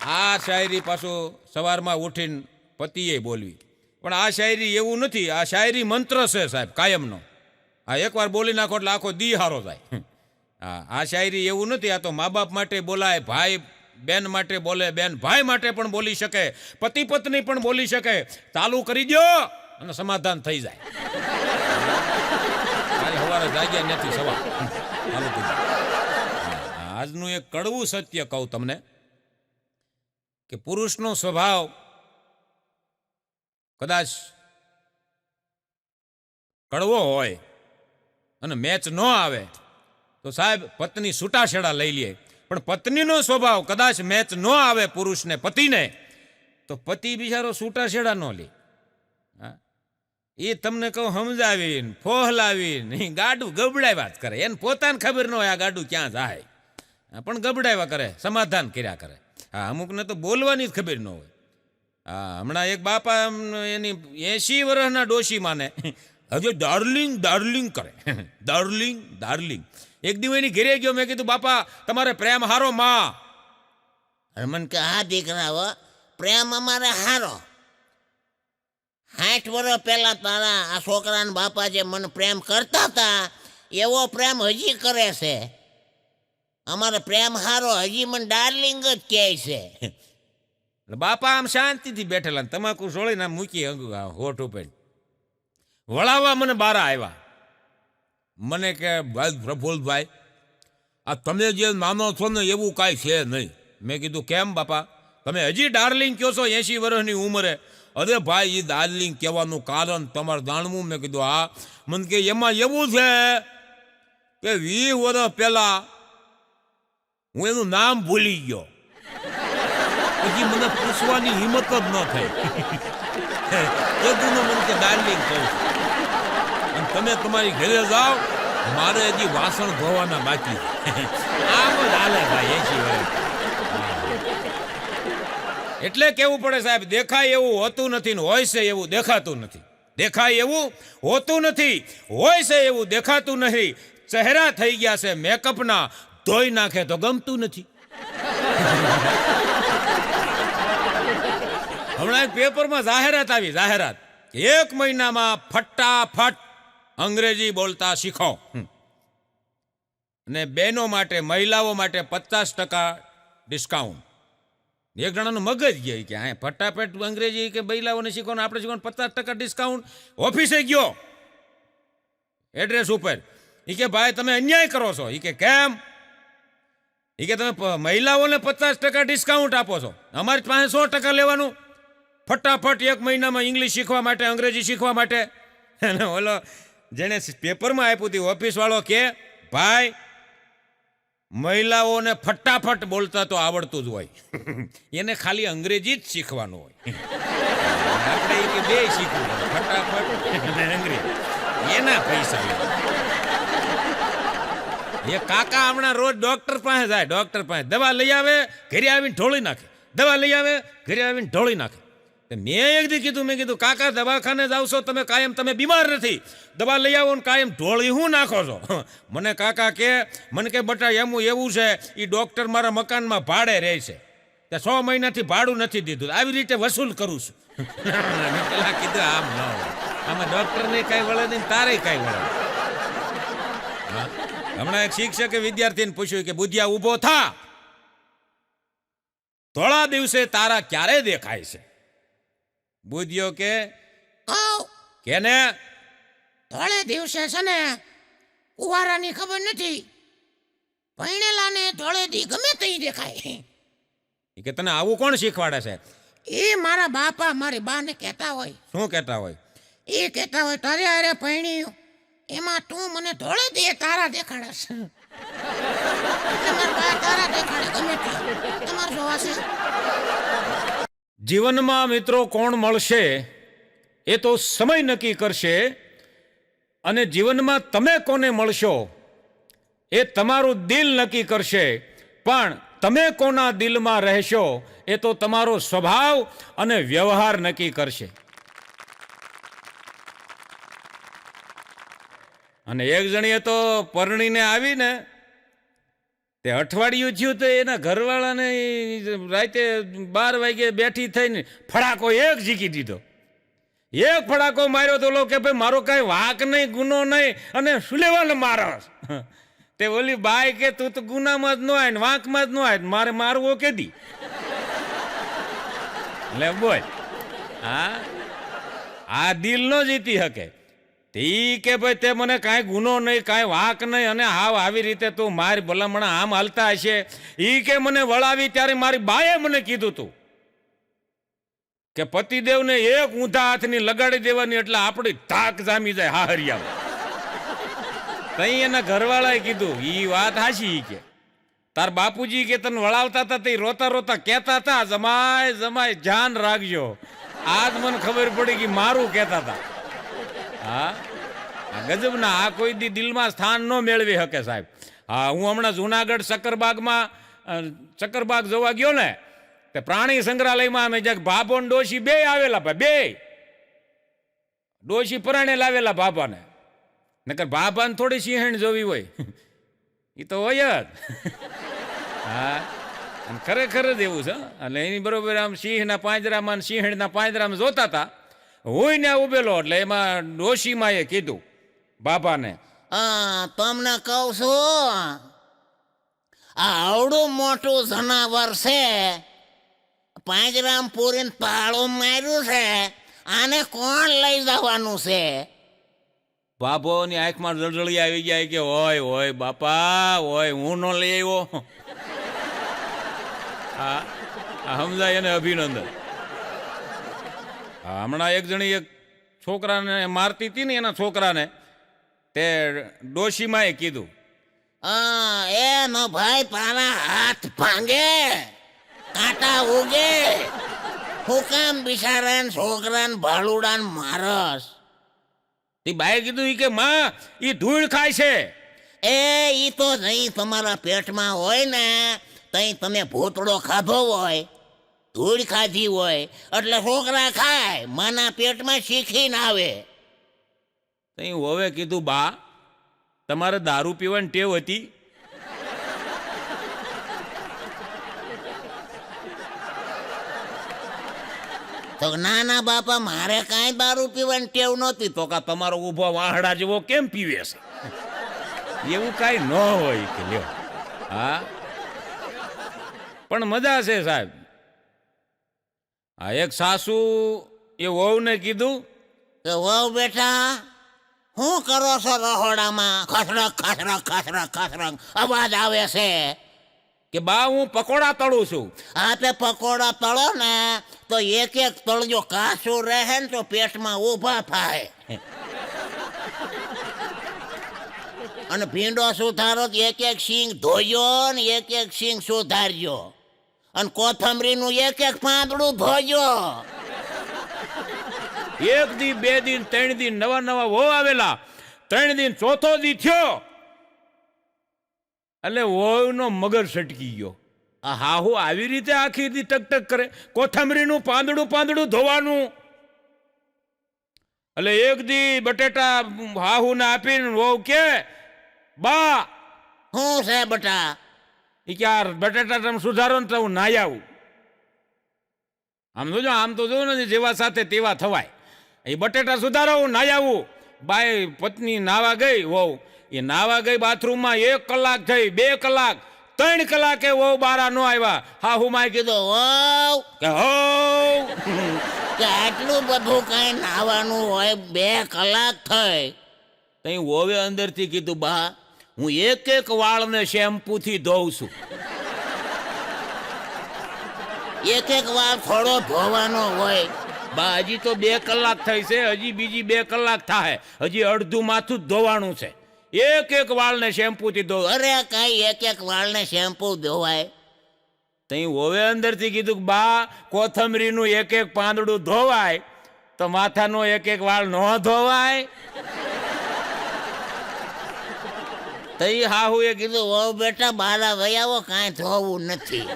આ શાયરી પાછું સવારમાં ઉઠીને પતિએ બોલવી. પણ આ શાયરી એવું નથી, આ શાયરી મંત્ર છે સાહેબ કાયમનો. આ એકવાર બોલી નાખો એટલે આખો દી હારો જાય. આ શાયરી એવું નથી, આ તો મા બાપ માટે બોલાય, ભાઈ બેન માટે બોલે, બેન ભાઈ માટે પણ બોલી શકે, પતિ પત્ની પણ બોલી શકે. ચાલુ કરી દો અને સમાધાન થઈ જાય. સવારે જાગ્યા નથી સવાર ચાલુ થઈ જાય. આજનું એક કડવું સત્ય કહું તમને કે પુરુષનો સ્વભાવ કદાચ કડવો હોય અને મેચ ન આવે તો સાહેબ પત્ની છૂટાછેડા લઈ લે. પણ પત્નીનો સ્વભાવ કદાચ મેચ ન આવે પુરુષને, પતિને, તો પતિ બિચારો છૂટાછેડા ન લે. એ તમને કહું સમજાવીને ફોહલાવીને ગાડું ગબડાવ્યા જ કરે. એને પોતાને ખબર ન હોય આ ગાડું ક્યાં જાય, પણ ગબડાવ્યા કરે, સમાધાન કર્યા કરે. હા, અમુકને તો બોલવાની જ ખબર ન હોય. હા, હમણાં એક બાપા એની 80 વર્ષના ડોશી માને હજુ ડાર્લિંગ ડાર્લિંગ કરે. Darling darling. એક દિવસ એની ઘેરે ગયો, મેં કીધું બાપા તમારે પ્રેમ હારો માં? અને મને કે હા દીકરા, હો પ્રેમ અમારે હારો. 60 વર્ષ પહેલા તારા આ છોકરાના બાપા જે મને પ્રેમ કરતા હતા એવો પ્રેમ હજી કરે છે. અમારે પ્રેમ હારો, હજી મને ડાર્લિંગ જ કહે છે. બાપા આમ શાંતિથી બેઠેલા, તમાકુ સોળીને મૂકી હોઠ ઉપર વળાવવા મને બારા આવ્યા. મને કે ભાઈ પ્રફુલ્લભાઈ, આ તમે જે માનો છો ને એવું કાંઈ છે નહીં. મેં કીધું કેમ બાપા, તમે હજી ડાર્લિંગ કહો છો 80 વર્ષની ઉંમરે? અરે ભાઈ, એ ડાર્લિંગ કહેવાનું કારણ તમારે જાણવું? મેં કીધું હા. મને કે એમાં એવું છે કે 20 વર્ષ પહેલા હું એનું નામ ભૂલી ગયો, પછી મને પૂછવાની હિંમત જ ન થઈ. બધું મને કે ડાર્લિંગ કહું છું, અને તમે તમારી ઘરે જાઓ, મારે હજી વાસણ ધોવાના બાકી. આમ જ હાલે ભાઈ 80 વર્ષ. એટલે કેવું પડે સાહેબ, દેખાય એવું હોતું નથી ને હોય છે એવું દેખાતું નથી. દેખાય એવું હોતું નથી, હોય છે એવું દેખાતું નથી. ચહેરા થઈ ગયા છે મેકઅપના, ધોઈ નાખે તો ગમતું નથી. હમણાં પેપરમાં જાહેરાત આવી, જાહેરાત 1 મહિનામાં ફટાફટ અંગ્રેજી બોલતા શીખો. અને બહેનો માટે, મહિલાઓ માટે 50% ડિસ્કાઉન્ટ. એક જણાનું મગજ ગયું કે હા ફટાફટ અંગ્રેજી કે મહિલાઓને શીખવાનું, આપણે શીખવાનું 50% ડિસ્કાઉન્ટ. ઓફિસે ગયો એડ્રેસ ઉપર, એ કે ભાઈ તમે અન્યાય કરો છો. એ કે કેમ? એ કે તમે મહિલાઓને 50% ડિસ્કાઉન્ટ આપો છો, અમારી પાસે 100% લેવાનું. ફટાફટ 1 મહિનામાં ઇંગ્લિશ શીખવા માટે, અંગ્રેજી શીખવા માટે. અને ઓલો જેણે પેપરમાં આપ્યું હતું ઓફિસવાળો કે ભાઈ મહિલાઓને ફટાફટ બોલતા તો આવડતું જ હોય, એને ખાલી અંગ્રેજી જ શીખવાનું હોય. આપણે એ કે બે શીખવું, ફટાફટ અને અંગ્રેજી, એના પૈસા. એ કાકા હમણાં રોજ ડોક્ટર પાસે જાય, ડોક્ટર પાસે દવા લઈ આવે, ઘરે આવીને ઢોળી નાખે. દવા લઈ આવે, ઘરે આવીને ઢોળી નાખે. મેં એક દી કીધું, મેં કીધું કાકા દવાખાને જાવ છો તમે, કાયમ તમે બીમાર નથી, દવા લઈ આવો ને કાયમ ઢોળી હું નાખો છો? મને કાકા કે, મને કે બટા એવું છે, એ ડોક્ટર મારા મકાનમાં ભાડે રહે છે, તે 6 મહિનાથી ભાડું નથી દીધું, આવી રીતે વસૂલ કરું છું. પેલા કીધું આમ ન હોય, આમાં ડોક્ટરને કાંઈ વળે નહીં, તારે કાંઈ વળે. હમણાં એક શિક્ષકે વિદ્યાર્થીને પૂછ્યું કે બુધિયા ઊભો થા, થોડા દિવસે તારા ક્યારે દેખાય છે? બુધિયો કે કહું કેને થોડે દિવસે છે ને કુંવારાની ખબર નથી, ભણેલાને ધોળેથી ગમે તે દેખાય. એ કે તને આવું કોણ શીખવાડે છે? એ મારા બાપા મારી બાને કહેતા હોય. શું કહેતા હોય? એ કહેતા હોય તારે અરે ભણ્યું એમાં તું મને ધોળેથી તારા દેખાડસ. એટલે મારા બા તારા દેખાડે ગમે તે. તમારે જોવા છે. જીવનમાં મિત્રો કોણ મળશે એ તો સમય નક્કી કરશે, અને જીવનમાં તમે કોને મળશો એ તમારું દિલ નક્કી કરશે. પણ તમે કોના દિલમાં રહેશો એ તો તમારો સ્વભાવ અને વ્યવહાર નક્કી કરશે. અને એક જણીએ તો પરણીને આવીને તે અઠવાડિયું થયું તો એના ઘરવાળાને રાતે 12 વાગે બેઠી થઈને ફડાકો એક ઝીકી દીધો. એક ફડાકો માર્યો તો કે ભાઈ મારો કાંઈ વાંક નહીં, ગુનો નહીં, અને શું લેવાને મારસ? તે ઓલી બાઈ કે તું તો ગુનામાં જ ન આય ને વાંકમાં જ ન આય, મારે મારવો કેદી? લે બોલ, આ દિલ નો જીતી શકે. ઈ કે ભાઈ તે મને કાંઈ ગુનો નહીં, કાંઈ વાંક નહીં, અને હાવ આવી રીતે તું મારી ભલામણા આમ હાલતા હશે. ઈ કે મને વળાવી ત્યારે મારી બાએ મને કીધું તું કે પતિદેવને એક ઊંધા હાથની લગાડી દેવાની એટલે આપણી તાક જામી જાય હાહરિયામાં. તઈ એના ઘરવાળાએ કીધું ઈ વાત હાચી. ઈ કે તાર બાપુજી કે તને વળાવતા હતા તે રોતા રોતા કહેતા હતા જમાય જમાય ધ્યાન રાખજો. આજ મને ખબર પડી કે મારું કહેતા હતા. હા, ગજબના, આ કોઈ દી દિલમાં સ્થાન ન મેળવી શકે સાહેબ. હા, હું હમણાં જુનાગઢ સક્કરબાગ જોવા ગયો ને, તે પ્રાણી સંગ્રહાલયમાં અમે જ્યાં ભાભો ને ડોશી બે આવેલા, બે ડોશી પરાણે લાવેલા ભાભાને. નકર ભાભાને થોડી સિંહણ જોવી હોય એ તો હોય જ. હા, ખરેખર જ એવું છે. એટલે એની બરોબર આમ સિંહના પાંજરામાં સિંહણના પાંજરામાં જોતા હતા. હું ને ઉભેલો એટલે એમાં ડોશીમાં એ કીધું બાપાને, તમને કહું છું, આ આવડું મોટું જનાવર છે, પાંજરામ પૂરીને તાળું માર્યું છે, આને કોણ લઈ જવાનું છે? બાપોની આંખમાં જળજળી આવી જાય કે ઓય ઓય બાપા ઓય, હું ન લઈ આવ્યો. હા, સમજાય એને અભિનંદન. હમણાં એક જણી એક છોકરાને મારતી હતી ને, એના છોકરાને તે ડોશીમાં એ કીધું, એ નો ભાઈ તારા હાથ ભાંગે, કાંટા ઉગે, હું કામ બિચારાને છોકરાને ભાલુડાને મારસ? તે બાએ કીધું ઈ કે માં ઈ ધૂળ ખાય છે. ઈ તો નહીં તમારા પેટમાં હોય ને, તઈ તમે ભૂતળો ખાધો હોય, ધૂળ ખાધી હોય એટલે છોકરા ખાય, માના પેટમાં શીખીને આવે. તઈ હવે કીધું બા તમારે દારૂ પીવાની ટેવ હતી? તો ના બાપા મારે કાંઈ દારૂ પીવાની ટેવ નહોતી. તો કા તમારો ઊભો વાહડા જેવો કેમ પીવે છે? એવું કાંઈ ન હોય કે લ્યો. હા, પણ મજા છે સાહેબ. આ એક સાસુ એ વહુને કીધું કે વહુ બેટા શું કરો છો રહોડામાં? ખસરક ખસરક ખસરક ખસરક અવાજ આવે છે. કે બા હું પકોડા તળું છું. આ તે પકોડા તળો ને તો એક એક તળજો કાચું રહે ને તો પેટમાં ઊભા થાય. અને ભીંડો સુધારો તો એક એક સિંગ ધોજો ને એક એક સિંગ સુધારજો. અને કોથમરીનું એક એક પાંદડું ધોજો. એક દી, 2 દિન, 3 દિન નવા નવા વહુ આવેલા. 3 દિન ચોથો દી થયો એટલે વહુનો મગર સટકી ગયો. આ હાહુ આવી રીતે આખી દી ટક કરે, કોથમરીનું પાંદડું ધોવાનું. એટલે એક દી બટેટા હાહુને આપીને વહુ કે બા શું છે બટા? એ કે આ બટેટા તમે સુધારો ને તો હું નાઈ આવું. આમ તો જો ને જેવા સાથે તેવા થવાય. એ બટેટા સુધારો હું નાઈ આવું. બાઈ પત્ની નાવા ગઈ, વહુ એ નાવા ગઈ બાથરૂમમાં. 1 કલાક થઈ, 2 કલાક, 3 કલાકે વહુ બારા ન આવ્યા. હા હું માય કીધું હોવ કે હોવ કે આટલું બધું કઈ નાવાનું હોય? 2 કલાક થઈ. તઈ હોવે અંદરથી કીધું બા હું એક એક વાળને શેમ્પૂથી ધોઉં છું. એક એક વાર થોડો ધોવાનો હોય. બા હજી તો 2 કલાક થઈ છે, હજી બીજી 2 કલાક થાય, હજી અડધું માથું જ ધોવાનું છે. એક એક વાળને શેમ્પૂથી ધો. અરે કઈ એક એક વાળને શેમ્પુ ધોવાય? તઈ હોવે અંદરથી કીધું કે બા કોથમરીનું એક એક પાંદડું ધોવાય તો માથાનો એક એક વાળ ન ધોવાય. તઈ હાહુએ કીધું ઓ બેટા બારા વયાવો કાંઈ ધોવું નથી.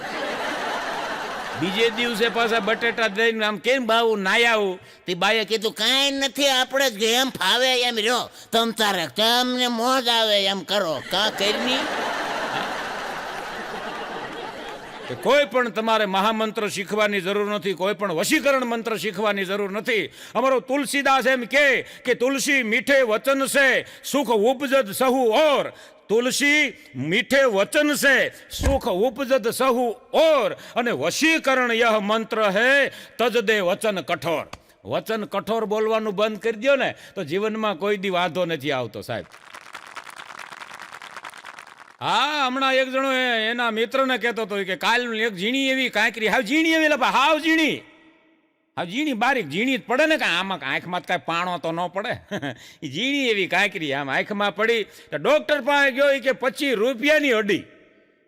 બીજે દિવસે પાછા બટેટા દઈને આમ કેમ બાવું નાયાવું. તે બાઈએ કીધું કાંઈ નથી, આપણે જેમ ફાવે એમ રહ્યો, તમ તારે તમને મોજ આવે એમ કરો. કા કરની કે કોઈ પણ તમારે મહામંત્ર શીખવાની જરૂર નથી, કોઈ પણ વશીકરણ મંત્ર શીખવાની જરૂર નથી. અમારો તુલસીદાસ એમ કે તુલસી મીઠે વચન સે સુખ ઉપજત સહુ ઓર. તુલસી મીઠે વચન સે સુખ ઉપજત સહુ ઓર. અને વશીકરણ યહ મંત્ર હે તજ દે વચન કઠોર. વચન કઠોર બોલવાનું બંધ કરી દો ને તો જીવનમાં કોઈ દી વાંધો નથી આવતો સાહેબ. હા, હમણાં એક જણો એના મિત્રને કહેતો હતો કે કાલ એક ઝીણી એવી કાંકરી, હાવ ઝીણી એવી લપા, હાવ ઝીણી બારીક ઝીણી જ પડે ને, કાંઈ આમાં આંખમાં કાંઈ પાણો તો ન પડે. એ ઝીણી એવી કાંકરી આમ આંખમાં પડી તો ડૉક્ટર પાસે ગયો. એ કે 25 રૂપિયાની અડી.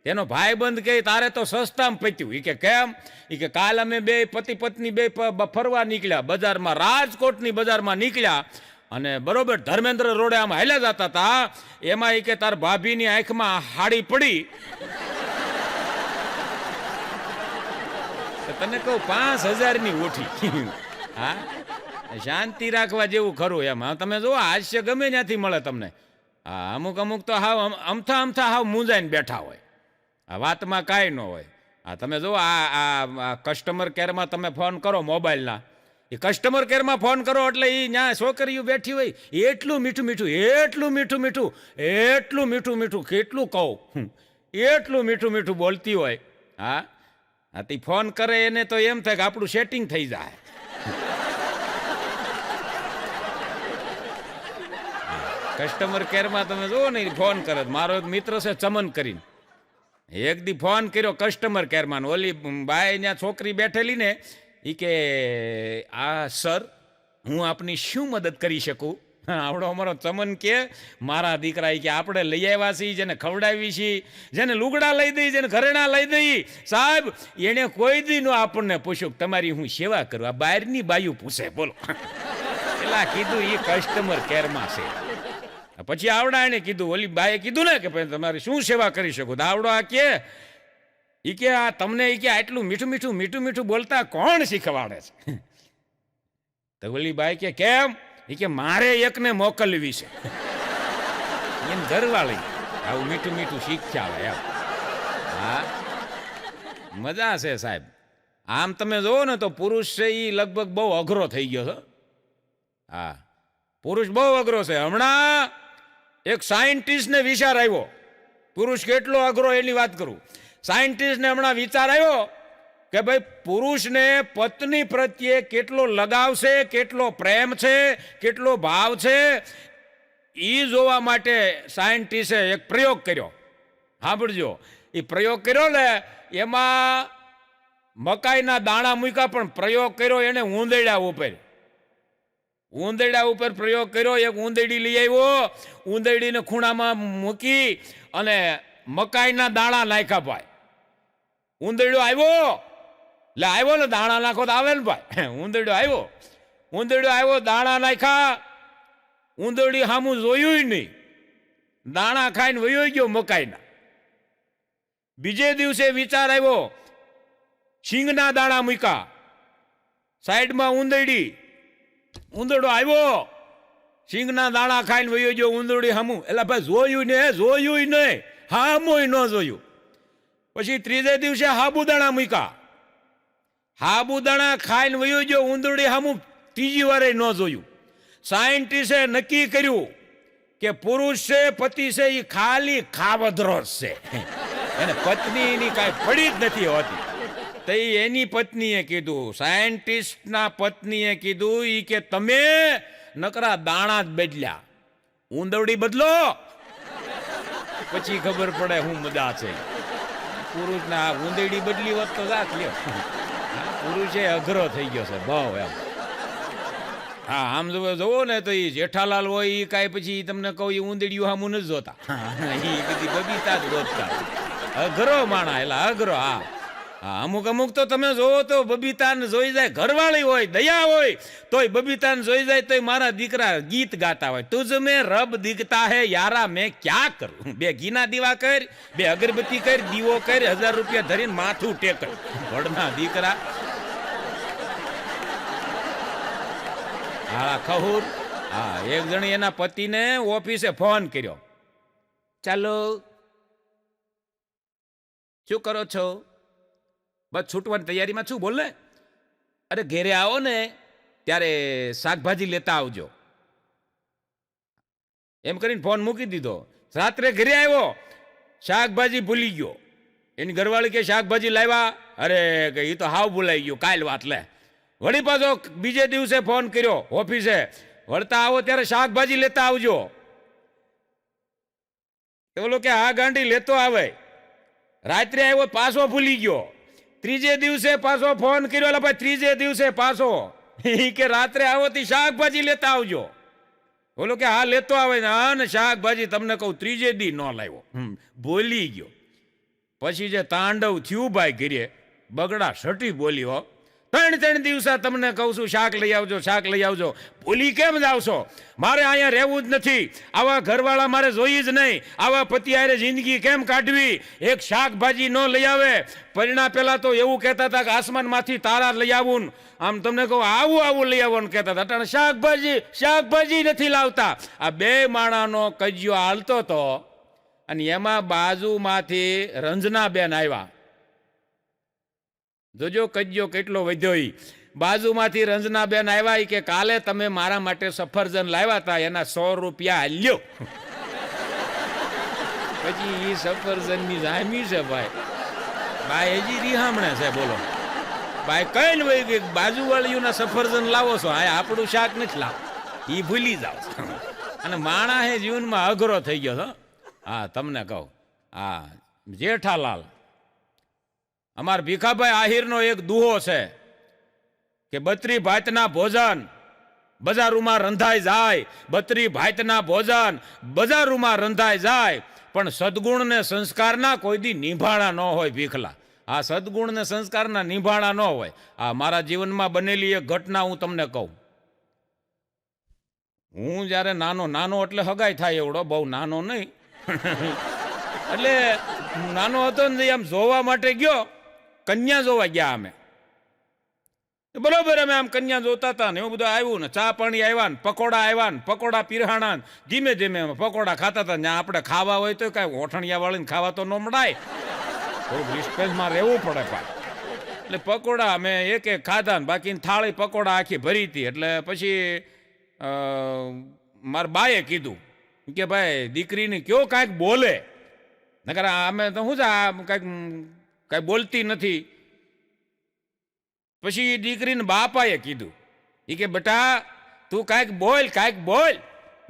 તેનો ભાઈબંધ કહે તારે તો સસ્તામાં પત્યું. એ કે કેમ? એ કે કાલ અમે બે પતિ પત્ની બે ફરવા નીકળ્યા બજારમાં, રાજકોટની બજારમાં નીકળ્યા અને બરોબર ધર્મેન્દ્ર રોડે આમ હાલ્યા જતા હતા. એમાં એ કે તાર ભાભીની આંખમાં હાડી પડી. તને કહું 5000ની ઓઠી. હા, શાંતિ રાખવા જેવું ખરું એમ. હા, તમે જુઓ હાસ્ય ગમે ત્યાંથી મળે તમને. હા, અમુક તો હાવ અમથા હાવ મૂંઝાઈને બેઠા હોય. આ વાતમાં કાંઈ ન હોય. હા, તમે જુઓ આ કસ્ટમર કેરમાં તમે ફોન કરો મોબાઈલના, એ કસ્ટમર કેરમાં ફોન કરો એટલે એ ત્યાં છોકરીઓ બેઠી હોય, એટલું મીઠું કેટલું કહું, એટલું મીઠું બોલતી હોય. હા, તે ફોન કરે એને તો એમ થાય કે આપણું સેટિંગ થઈ જાય. કસ્ટમર કેરમાં તમે જુઓ ને ફોન કરે. મારો એક મિત્ર છે ચમન કરીને, એક દી ફોન કર્યો કસ્ટમર કેરમાં. ઓલી બાઈ ત્યાં છોકરી બેઠેલી ને, એ કે આ સર હું આપની શું મદદ કરી શકું? આવડો અમારો ચમન કે મારા દીકરા કે આપણે લઈ આવ્યા છીએ, જેને ખવડાવી છીએ, જેને લુગડા લઈ દઈ, જેને ઘરેણા લઈ દઈ, સાહેબ એને કોઈ દી નો આપણને પૂછ્યું તમારી હું સેવા કરું. આ બહારની બાયું પૂછે, બોલો. પેલા કીધું એ કસ્ટમર કેરમાં છે. પછી આવડા એને કીધું, ઓલી બાએ કીધું ને કે ભાઈ તમારી શું સેવા કરી શકું? તો આવડો આ કે આ તમને એ કે આટલું મીઠું બોલતા કોણ શીખવાડે છે? તો ઓલી બાઈ કે કેમ? એ કે મારે એકને મોકલવી છે, એને ઘરવાળી આવું મીઠું શીખ્યા હોય એમ. હા, મજા છે સાહેબ. આમ તમે જોવો ને તો પુરુષ છે એ લગભગ બહુ અઘરો થઈ ગયો છે. હા, પુરુષ બહુ અઘરો છે. હમણાં એક સાયન્ટિસ્ટને વિચાર આવ્યો, પુરુષ કેટલો અઘરો એની વાત કરું. સાયન્ટિસ્ટને હમણાં વિચાર આવ્યો કે ભાઈ પુરુષને પત્ની પ્રત્યે કેટલો લગાવ છે, કેટલો પ્રેમ છે, કેટલો ભાવ છે, એ જોવા માટે સાયન્ટિસ્ટે એક પ્રયોગ કર્યો. સાંભળજો, એ પ્રયોગ કર્યો ને એમાં મકાઈના દાણા મૂક્યા, પણ પ્રયોગ કર્યો એને ઉંદેડા ઉપર પ્રયોગ કર્યો. એક ઉંદેડી લઈ આવ્યો, ઉંદેડીને ખૂણામાં મૂકી અને મકાઈના દાણા નાખ્યા. ભાઈ ઉંદેડો આવ્યો ને દાણા નાખો તો આવે ને ભાઈ. ઉંદેડો આવ્યો, દાણા નાખ્યા, ઉંદેડી સામું જોયું નહીં, દાણા ખાઈને વયો ગયો મકાઈના. બીજે દિવસે વિચાર આવ્યો, સિંગના દાણા મૂક્યા, સાઈડમાં ઉંદેડો આવ્યો, સિંગના દાણા ખાઈને વયો ગયો ઉંદેડી સામું. એટલે ભાઈ જોયું નહીં, હામું ન જોયું. પછી ત્રીજે દિવસે સાબુદાણા મૂક્યા, સાબુદાણા ખાઈને વયો ગયો ઉંદરડી સામું, ત્રીજી વારે ન જોયું. સાયન્ટિસ્ટે નક્કી કર્યું કે પુરુષ છે, પતિ છે, એ ખાલી ખાવદરો છે, એને પત્નીની કાંઈ પડી જ નથી હોતી. તો એની પત્નીએ કીધું, સાયન્ટિસ્ટના પત્નીએ કીધું, એ કે તમે નકરા દાણા જ બદલ્યા, ઊંદવડી બદલો, પછી ખબર પડે હું મજા છે. પુરુષના ઊંદડી બદલી હોત તો જાત લ્યો. પુરુષે અઘરો થઈ ગયો છે ભાવ એમ. હા, આમ જોવો ને તો એ જેઠાલાલ હોય એ કાંઈ પછી તમને કહું એ ઊંદડીયું હામું નથી જોતા. એ બધી બબીતા જ ગોતતા. અઘરો માણા એટલે અઘરો. હા હા, અમુક તો તમે જોવો તો બબીતાને જોઈ જાય, ઘરવાળી હોય, દયા હોય તોય બબીતાને જોઈ જાય તોય મારા દીકરા ગીત ગાતા હોય. તુજ મેં રબ દીખતા હે યારા મેં ક્યાં કરું. 2 ઘીના દીવા કર, 2 અગરબત્તી કર, દીવો કર, 1000 રૂપિયા ધરીને માથું ટેક. વડના દીકરા હા ખહુર. હા, એક જણી એના પતિને ઓફિસે ફોન કર્યો. ચાલો, શું કરો છો? બસ છૂટવાની તૈયારીમાં છું, બોલ ને. અરે ઘેરે આવો ને ત્યારે શાકભાજી લેતા આવજો. એમ કરીને ફોન મૂકી દીધો. રાત્રે ઘરે આવ્યો, શાકભાજી ભૂલી ગયો. એની ઘરવાળી કે શાકભાજી લાવ્યા? અરે કે એ તો હાવ ભૂલાઈ ગયું, કાલ વાત લે. વળી પાછો બીજે દિવસે ફોન કર્યો ઓફિસે, વળતા આવો ત્યારે શાકભાજી લેતા આવજો. બોલો કે આ ગાંડી લેતો આવે. રાત્રે આવ્યો, પાછો ભૂલી ગયો. ત્રીજે દિવસે પાછો ફોન કર્યો, એટલે ભાઈ ત્રીજે દિવસે પાછો કે રાત્રે આવો તી શાકભાજી લેતા આવજો. બોલો કે હા લેતો આવે ને. હા ને શાકભાજી તમને કહું ત્રીજે દી ન લાવ્યો, ભૂલી ગયો. પછી જે તાંડવ થયું ભાઈ ઘરે, બગડા સટી બોલ્યો. 3 દિવસે તમને કહું છું શાક લઈ આવજો, શાક લઈ આવજો. ભૂલી કેમ જાવશો? મારે અહીંયા રહેવું જ નથી, આવા ઘરવાળા મારે જોઈ જ નહીં, આવા પતિ હારે જિંદગી કેમ કાઢવી? એક શાકભાજી ન લઈ આવે. પરિણા પહેલા તો એવું કહેતા હતા કે આસમાનમાંથી તારા લઈ આવું. આમ તમને કહું આવું લઈ આવવાનું કહેતા હતા. અટાણે શાકભાજી નથી લાવતા. આ 2 માણાનો કજિયો હાલતો હતો અને એમાં બાજુમાંથી રંજનાબેન આવ્યા. જોજો કજ્યો કેટલો વધ્યો. બાજુમાંથી રંજનાબેન આવ્યા કે કાલે તમે મારા માટે સફરજન લાવ્યા હતા, એના 100 રૂપિયા હાલ્યો. પછી એ સફરજન ની જામી છે ભાઈ હજી રીહામણે છે. બોલો ભાઈ કઈ ને ભાઈ બાજુવાળીઓના સફરજન લાવો છો, હા આપણું શાક નથી લાવો, એ ભૂલી જાવ. અને માણા હે જીવનમાં અઘરો થઈ ગયો છો. હા તમને કહું, હા જેઠાલાલ અમાર ભીખાભાઈ આહિરનો એક દુહો છે કે 32 ભાતના ભોજન બજારોમાં રંધાઈ જાય, 32 ભાતના ભોજન બજારોમાં રંધાઈ જાય, પણ સદગુણ ને સંસ્કારના કોઈ દી નિભાણા ન હોય. ભીખલા આ સદગુણ ને સંસ્કારના નિભાણા ન હોય. આ મારા જીવનમાં બનેલી એક ઘટના હું તમને કહું. હું જ્યારે નાનો એટલે હગાઈ થાય એવડો, બહુ નાનો નહીં, એટલે નાનો હતો ને આમ જોવા માટે ગયો, કન્યા જોવા ગયા અમે. બરોબર અમે આમ કન્યા જોતા હતા ને એવું બધું આવ્યું ને, ચા પાણી આવ્યા ને, પકોડા આવ્યા ને, પકોડા પીરહાણા ને, ધીમે ધીમે પકોડા ખાતા હતા. ત્યાં આપણે ખાવા હોય તો કાંઈ ઓઠણિયા વાળીને ખાવા તો ન મળાય, થોડુંક રિસ્પેન્સમાં રહેવું પડે. એટલે પકોડા અમે એક ખાધા ને બાકી થાળી પકોડા આખી ભરી હતી. એટલે પછી મારા બાએ કીધું કે ભાઈ દીકરીને કયો કાંઈક બોલે, નકર અમે તો શું છે કાંઈ બોલતી નથી. પછી દીકરીને બાપાએ કીધું કે બેટા તું કાંઈક બોલ,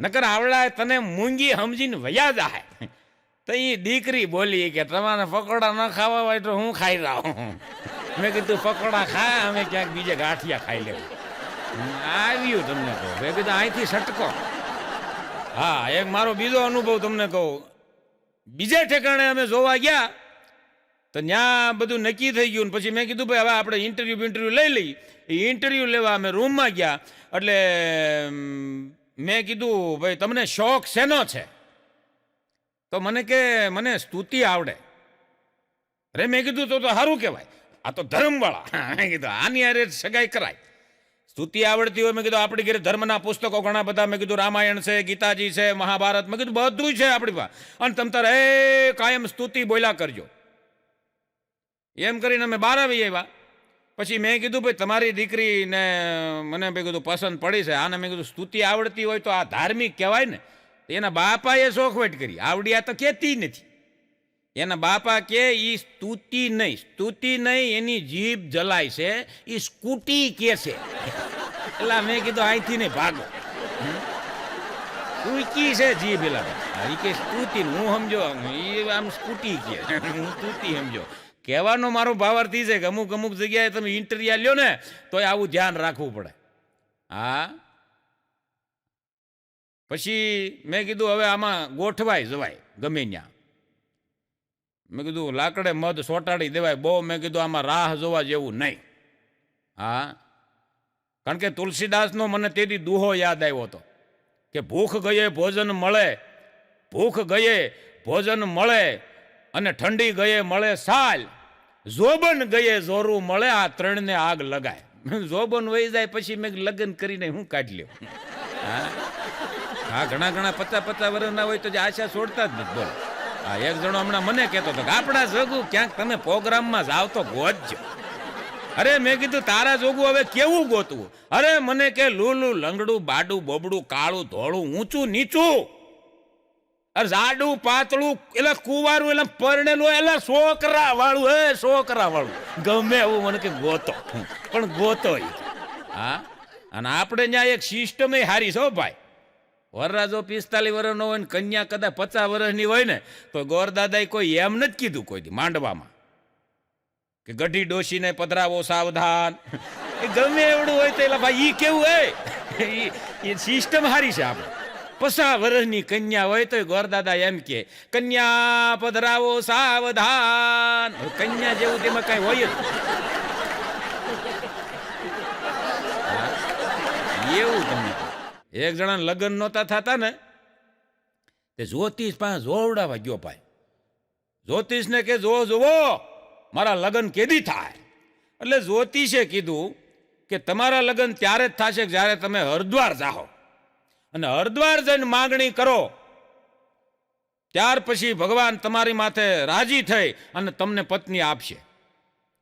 નકર આવડા તને મૂંગી સમજીને વયા જાય. તો એ દીકરી બોલી કે તમારે પકોડા ન ખાવા હોય તો હું ખાઈ રહું. મેં કીધું પકોડા ખા, અમે ક્યાંક બીજે ગાંઠિયા ખાઈ લેવું. આવ્યું તમને કહું, મેં કીધું અહીંથી સટકો. હા એક મારો બીજો અનુભવ તમને કહું. બીજે ઠેકાણે અમે જોવા ગયા તો ત્યાં બધું નક્કી થઈ ગયું. પછી મેં કીધું ભાઈ હવે આપણે ઇન્ટરવ્યૂ લઈ લઈ. એ ઇન્ટરવ્યૂ લેવા અમે રૂમમાં ગયા. એટલે મેં કીધું ભાઈ તમને શોખ શેનો છે? તો મને કે મને સ્તુતિ આવડે. અરે મેં કીધું તો સારું કહેવાય, આ તો ધર્મવાળા. મેં કીધું આની હારે સગાઈ કરાય. સ્તુતિ આવડતી હોય, મેં કીધું આપણી ઘરે ધર્મના પુસ્તકો ઘણા બધા, મેં કીધું રામાયણ છે, ગીતાજી છે, મહાભારત, મેં કીધું બધું છે આપણી પાસે. અને તમે તારે કાયમ સ્તુતિ બોલ્યા કરજો. એમ કરીને અમે બહાર આવી આવ્યા. પછી મેં કીધું ભાઈ તમારી દીકરીને મને મેં કીધું પસંદ પડી છે, આને મેં કીધું સ્તુતિ આવડતી હોય તો આ ધાર્મિક કહેવાય ને. એના બાપાએ શોખવટ કરી, આવડી આ તો કહેતી નથી. એના બાપા કે એ સ્તુતિ નહીં, એની જીભ જલાય છે, એ સ્કૂટી કે છે. એટલે મેં કીધું અહીંથી નહીં ભાગો. ટૂંકી છે જી પેલા એ કે સ્કૂટી હું સમજો એ આમ સ્કૂટી કે હું તૂતી સમજો. કહેવાનો મારો ભાવાર્થ ઈ છે કે અમુક અમુક જગ્યાએ તમે ઇન્ટરવ્યુ લ્યો ને તો આવું ધ્યાન રાખવું પડે. હા પછી મેં કીધું હવે આમાં ગોઠવાય જવાય ગમે ત્યાં. મેં કીધું લાકડે મધ સોટાડી દેવાય બહુ. મેં કીધું આમાં રાહ જોવા જેવું નહીં. હા કારણ કે તુલસીદાસનો મને તેથી દુહો યાદ આવ્યો હતો કે ભૂખ ગયે ભોજન મળે, ભૂખ ગયે ભોજન મળે અને ઠંડી ગયે મળે સાલ, જોબન ગયે જોરું મળે, આ ત્રણને આગ લગાય. જોબન વહી જાય પછી મેં લગ્ન કરીને હું કાઢી લ્યો. હા ઘણા ઘણા 50-50 વર્ષના હોય તો જે આશા છોડતા જ નથી. બોલો હા એક જણો હમણાં મને કહેતો હતો કે આપણા જોગું ક્યાંક તમે પ્રોગ્રામમાં જાવ તો ગોતજો. અરે મેં કીધું તારા જોગું હવે કેવું ગોતવું? અરે મને કે લૂલું લંગડું બાડું બોબડું કાળું ધોળું ઊંચું નીચું, અરે જાડું પાતળું, એટલે કુવારું, એટલે પરણેલું, એટલે છોકરા વાળું, છોકરા વાળું ગમે એવું મને કે ગોતો, પણ ગોતો. હા અને આપણે ત્યાં એક સિસ્ટમ હારી છે ભાઈ. વરરાજો 45 વર્ષનો હોય ને કન્યા કદાચ 50 વર્ષની હોય ને તો ગોરદાદાએ કોઈ એમ નથી કીધું કોઈ દી માંડવામાં કે ગઢી ડોશીને પધરાવો સાવધાન. એ ગમે એવડું હોય તો એટલે ભાઈ ઈ કેવું હોય એ સિસ્ટમ હારી છે. આપણે 50 વર્ષની કન્યા હોય તો ગોરદાદા એમ કે કન્યા પધરાવો સાવધાન. કન્યા જેવું તેમાં કઈ હોય જ એવું. તમને એક જણા લગ્ન નહોતા થતા ને તે જ્યોતિષ પાસે જોવડાવા ગયો ભાઈ. જ્યોતિષને કે જોવો મારા લગ્ન કેદી થાય? એટલે જ્યોતિષે કીધું કે તમારા લગ્ન ત્યારે જ થશે જ્યારે તમે હરિદ્વાર જાઓ અને હરિદ્વાર જઈને માગણી કરો, ત્યાર પછી ભગવાન તમારી માથે રાજી થઈ અને તમને પત્ની આપશે.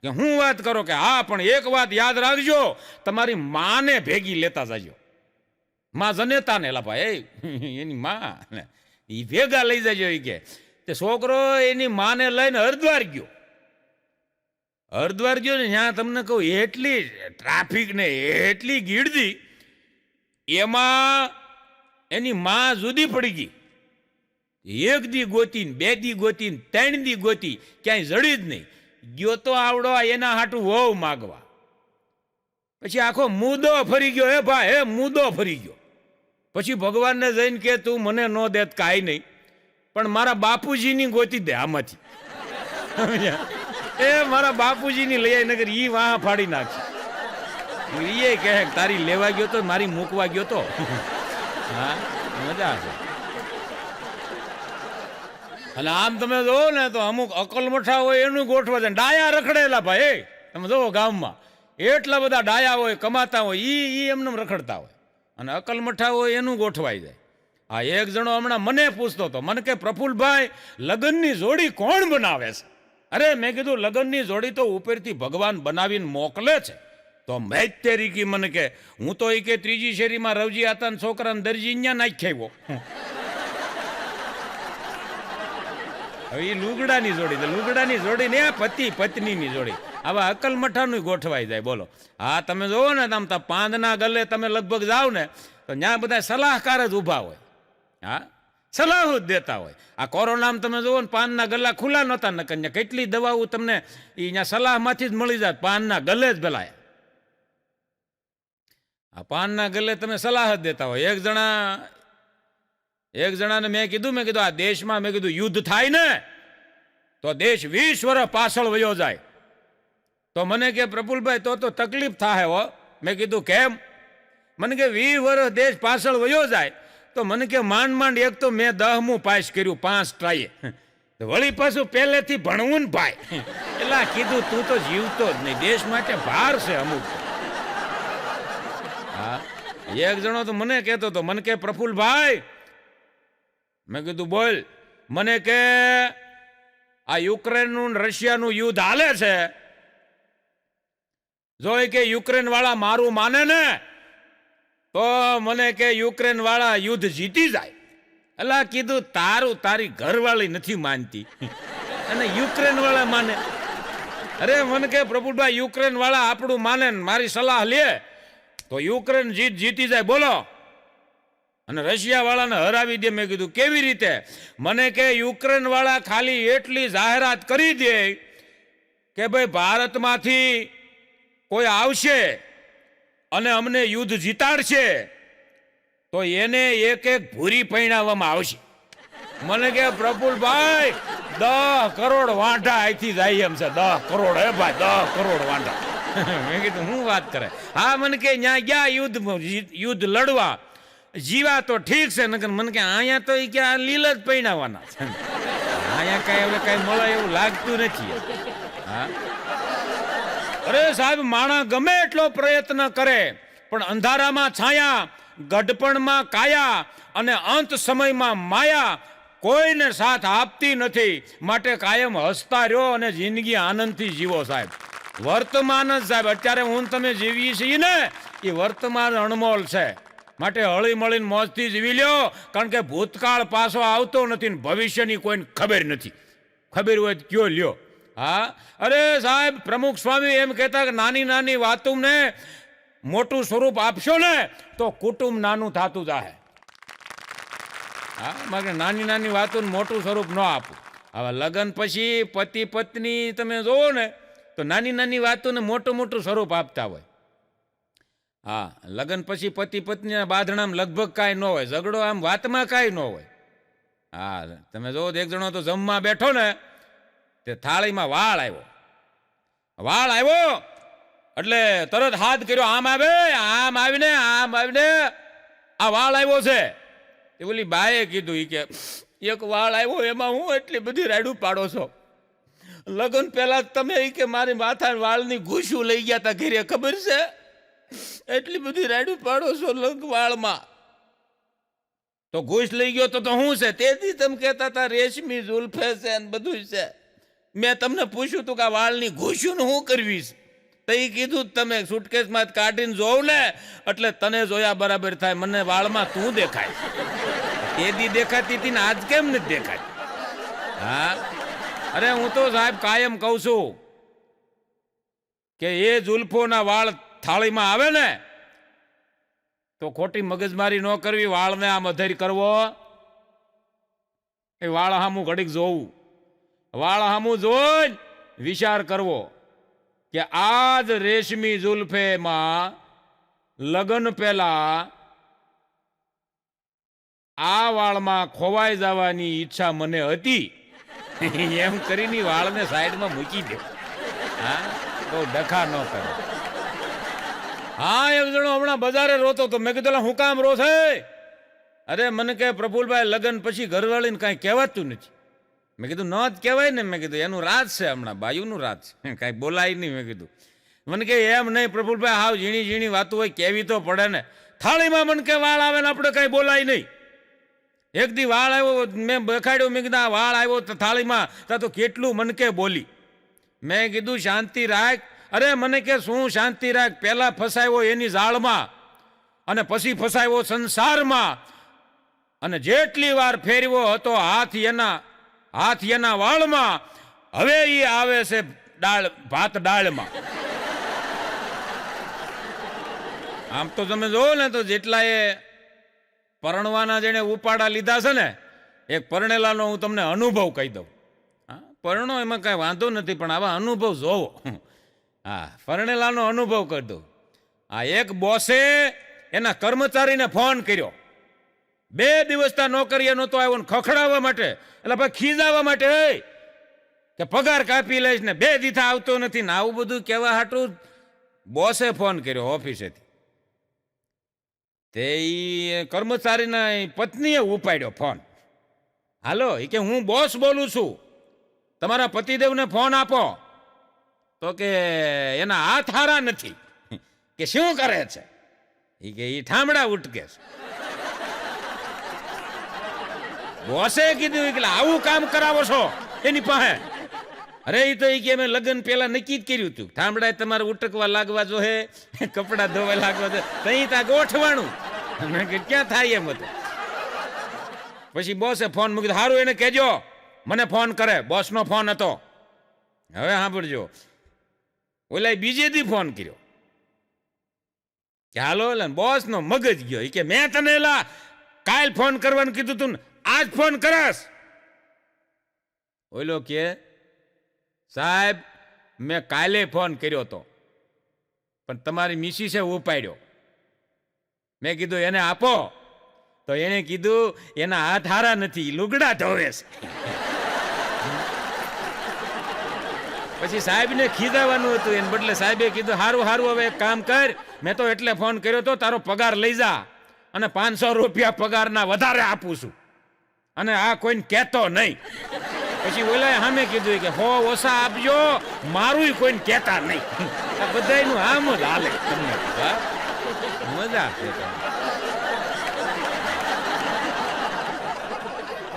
કે હું વાત કરો કે હા, પણ એક વાત યાદ રાખજો, તમારી માને ભેગી લેતા જાજો. માં જનેતા ને ભાઈ એની માં એ ભેગા લઈ જજો. એ કે તે છોકરો એની માને લઈને હરિદ્વાર ગયો. હરિદ્વાર ગયો ને ત્યાં તમને કહું એટલી ટ્રાફિક ને એટલી ગીર્દી, એમાં એની માં જુદી પડી ગઈ. એક દી ગોતીને, 2 દી ગોતીને, 3 દી ગોતી, ક્યાંય જડી જ નહીં. ગયો તો આવડો એના હાટું વહુ માગવા. પછી આખો મુદ્દો ફરી ગયો. હે ભાઈ હે મુદ્દો ફરી ગયો. પછી ભગવાનને જઈને કે તું મને ન દેત કાંઈ નહીં, પણ મારા બાપુજીની ગોતી દે આમાંથી. એ મારા બાપુજીની લઈ આવી નગર ઈ વાહ ફાડી નાખી. એ કહે તારી લેવા ગયો તો મારી મૂકવા ગયો તો. હા મજા છે. અને આમ તમે જોવો ને તો અમુક અકલમઠા હોય એનું ગોઠવા જાય. ડાયા રખડેલા ભાઈ તમે જોવો ગામમાં એટલા બધા ડાયા હોય, કમાતા હોય, ઈ એમને રખડતા હોય, અને અકલમઠા હોય એનું ગોઠવાઈ જાય. આ એક જણો હમણાં મને પૂછતો હતો, મને કે પ્રફુલભાઈ લગ્નની જોડી કોણ બનાવે છે? અરે મેં કીધું લગ્નની જોડી તો ઉપરથી ભગવાન બનાવીને મોકલે છે. તો મેં તેરી મને કે હું તો એ કે 3જી શેરીમાં રવજી હતા ને છોકરાને દરજી અહીંયા નાખી આવ્યો. હવે એ લુગડાની જોડી ને પતિ પત્નીની જોડી, આવા અકલમઠાનું ગોઠવાઈ જાય. બોલો હા તમે જોવો ને આમ તો પાંદના ગલે તમે લગભગ જાઓ ને તો ત્યાં બધા સલાહકાર જ ઊભા હોય. હા સલાહ જ દેતા હોય. આ કોરોનામાં તમે જોવો ને પાનના ગલ્લા ખુલ્લા નહોતા નકન્યા કેટલી દવાઓ તમને અહીંયા સલાહમાંથી જ મળી જાય. પાનના ગલે જ ભલાય આ પાનના ગલે તમે સલાહ જ દેતા હોય. એક જણાને મેં કીધું આ દેશમાં મેં કીધું યુદ્ધ થાય ને તો દેશ 20 વર્ષ પાછળ વયો જાય. તો મને કે પ્રફુલભાઈ તો તકલીફ થાય હો. મેં કીધું કેમ? મને કે 20 વર્ષ દેશ પાછળ વયો જાય તો મને કે માંડ એક તો મેં 10મું પાસ કર્યું 5 ટ્રાયે, વળી પાછું પહેલેથી ભણવું ને ભાઈ. એટલે કીધું તું તો જીવતો જ નહીં, દેશ માટે ભાર છે અમુક. હા એક જણો તો મને કહેતો હતો, મને કે પ્રફુલભાઈ, મેં કીધું બોલ. મને કે આ યુક્રેનનું રશિયાનું યુદ્ધ હાલે છે, જો કે યુક્રેન વાળા મારું માને ને તો મને કે યુક્રેન વાળા યુદ્ધ જીતી જાય. એટલે કીધું તારી ઘરવાળી નથી માનતી અને યુક્રેન વાળા માને. અરે મને કે પ્રભુભાઈ યુક્રેન વાળા આપણું માને, મારી સલાહ લે તો યુક્રેન જીતી જાય. બોલો અને રશિયા વાળાને હરાવી દે. મેં કીધું કેવી રીતે? મને કે યુક્રેન વાળા ખાલી એટલી જાહેરાત કરી દે કે ભાઈ ભારતમાંથી કોઈ આવશે અને અમને યુદ્ધ જીતાડશે તો એને એક એક ભૂરી પહેણાવવામાં આવશે. મને કે પ્રફુલભાઈ 10 કરોડ વાંઢા અહીંથી જાય એમ છે. 10 કરોડ હે ભાઈ, 10 કરોડ વાંઢા. મેં કીધું હું વાત કરે? હા, મને કે ત્યાં ગયા યુદ્ધ લડવા, જીવા તો ઠીક છે, નકર મને કે અહીંયા તો કે આ લીલ જ પહેણાવવાના છે. અહીંયા કઈ હવે કઈ મળે એવું લાગતું નથી. હા, અરે સાહેબ, માણસ ગમે એટલો પ્રયત્ન કરે પણ અંધારામાં છાયા, ગઢપણમાં કાયા અને અંત સમયમાં માયા કોઈને સાથ આપતી નથી. માટે કાયમ હસતા રહ્યો અને જિંદગી આનંદથી જીવો સાહેબ. વર્તમાન જ સાહેબ, અત્યારે હું તમે જીવીએ છીએ ને એ વર્તમાન અણમોલ છે. માટે હળી મળીને મોજથી જીવી લ્યો, કારણ કે ભૂતકાળ પાછો આવતો નથી ને ભવિષ્યની કોઈને ખબર નથી. ખબર હોય તો કયો લ્યો. હા, અરે સાહેબ, પ્રમુખ સ્વામી એમ કહેતા કે નાની નાની વાતોને મોટું સ્વરૂપ આપશો ને તો કુટુંબ નાનું થતું જાય. હા, મારે નાની નાની વાતોને મોટું સ્વરૂપ ન આપું. હવે લગ્ન પછી પતિ પત્ની તમે જોવો ને તો નાની નાની વાતોને મોટું મોટું સ્વરૂપ આપતા હોય. હા, લગ્ન પછી પતિ પત્નીના બાંધણામાં લગભગ કાંઈ ન હોય, ઝઘડો આમ વાતમાં કાંઈ ન હોય. હા, તમે જોવો એક જણો તો જમવા બેઠો ને તે થાળીમાં વાળ આવ્યો એટલે તરત હાથ કર્યો, આમ આવીને આ વાળ આવ્યો છે. એ બોલી બાએ કીધું કે એક વાળ આવ્યો એમાં હું એટલી બધી રાયડું પાડો છો? લગ્ન પહેલા તમે કે મારી માથા વાળની ઘૂસું લઈ ગયા હતા ઘરે, ખબર છે? એટલી બધી રાયડું પાડો છો વાળમાં. તો ઘૂસ લઈ ગયો તો શું છે? તેથી તમે કહેતા હતા રેશમી ઝુલ્ફે છે ને બધું છે. મેં તમને પૂછ્યું તું કે આ વાળની ઘૂસ્યું હું કરવીશ? તો એ કીધું તમે સુટકેસમાં કાઢીને જોવ ને એટલે તને જોયા બરાબર થાય. મને વાળમાં તું દેખાય. તે દી દેખાતી હતી ને આજ કેમ નથી દેખાય? હા, અરે હું તો સાહેબ કાયમ કહું છું કે એ જુલ્ફોના વાળ થાળીમાં આવે ને તો ખોટી મગજમારી ન કરવી. વાળને આમ અધેર કરવો, એ વાળ હામું ઘડીક જોવું, વાળ હામું જોઈ વિચાર કરવો કે આજ રેશમી જુલ્ફેમાં લગ્ન પહેલા આ વાળમાં ખોવાઈ જવાની ઈચ્છા મને હતી. એમ કરીને વાળને સાઈડમાં મૂકી દે. હા, બહુ ડખા ન કરે. હા, એક જણો હમણાં બજારે રોતો તો મેં કીધું હું કામ રો છે? અરે મને કહે પ્રફુલભાઈ લગ્ન પછી ઘરવાળીને કાંઈ કહેવાતું નથી. મેં કીધું ન જ કહેવાય ને. મેં કીધું એનું રાજ છે, હમણાં બાયુનું રાજ છે, કાંઈ બોલાય નહીં. મેં કીધું મને કે એમ નહીં પ્રફુલભાઈ, હાવ ઝીણી ઝીણી વાતો હોય કેવી તો પડે ને. થાળીમાં મને કે વાળ આવે ને આપણે કાંઈ બોલાય નહીં. એક દી વાળ આવ્યો, મેં દેખાડ્યો, મેં કીધું આ વાળ આવ્યો તો થાળીમાં તો કેટલું મને કે બોલી. મેં કીધું શાંતિ રાખ. અરે મને કે શું શાંતિ રાખ? પહેલા ફસાયો એની જાળમાં અને પછી ફસાયો સંસારમાં, અને જેટલી વાર ફેરવ્યો હતો હાથ એના વાળમાં, હવે એ આવે છે ભાત ડાળમાં. આમ તો તમે જોવો ને તો જેટલા એ પરણવાના જેને ઉપાડા લીધા છે ને, એક પરણેલાનો હું તમને અનુભવ કહી દઉં. હા, પરણો એમાં કાંઈ વાંધો નથી પણ આવા અનુભવ જોવો. હા, પરણેલાનો અનુભવ કરી દઉં. આ એક બોસે એના કર્મચારીને ફોન કર્યો, 2 દિવસના નોકરીએ નહોતો આવ્યો ને ખખડાવવા માટે, એટલે ભાઈ ખીજાવવા માટે કે પગાર કાપી લઈશ ને 2 દીથા આવતો નથી ને આવું બધું કહેવા હાટું બોસે ફોન કર્યો ઓફિસેથી. તે કર્મચારીના પત્નીએ ઉપાડ્યો ફોન. હાલો, એ કે હું બોસ બોલું છું, તમારા પતિદેવને ફોન આપો. તો કે એના હાથ હારા નથી. કે શું કરે છે? એ કે એ ઠામડા ઉટકે છે. બોસે કીધું કે આવું કામ કરાવો છો એની પાસે? અરે એ તો એ કે અમે લગ્ન પહેલા નક્કી જ કર્યું હતું, ઠામડા તમારે ઉટકવા લાગવા જો હે, કપડા ધોવા લાગવા જો, તઈ ત્યાં ગોઠવાનું. મેં કે ક્યાં થાય એમ હતું. પછી બોસે ફોન મૂકી, સારું એને કહેજો મને ફોન કરે. બોસનો ફોન હતો. હવે સાંભળજો, ઓલા બીજે દી ફોન કર્યો કે હાલો, બોસનો મગજ ગયો. એ કે મેં તને એલા કાલ ફોન કરવાનું કીધું તું ને આજ ફોન કરસ. ઓલો કે સાહેબ મેં કાલે ફોન કર્યો તો પણ તમારી મિસીસે ઉપાડ્યો. મેં કીધું એને આપો તો એને કીધું એના હાથ હારા નથી, લુગડા ધોવે છે. પછી સાહેબને ખીજાવાનું હતું, એને બદલે સાહેબે કીધું હારું હારું હવે એક કામ કર, મેં તો એટલે ફોન કર્યો તો તારો પગાર લઈ જા અને 500 રૂપિયા પગારના વધારે આપું છું અને આ કોઈને કહેતો નહીં. પછી ઓલા સામે કીધું કે 100 ઓછા આપજો, મારું કોઈને કહેતા નહીં. આ બધાયનું આમ જ હાલે. તમને મજા છે.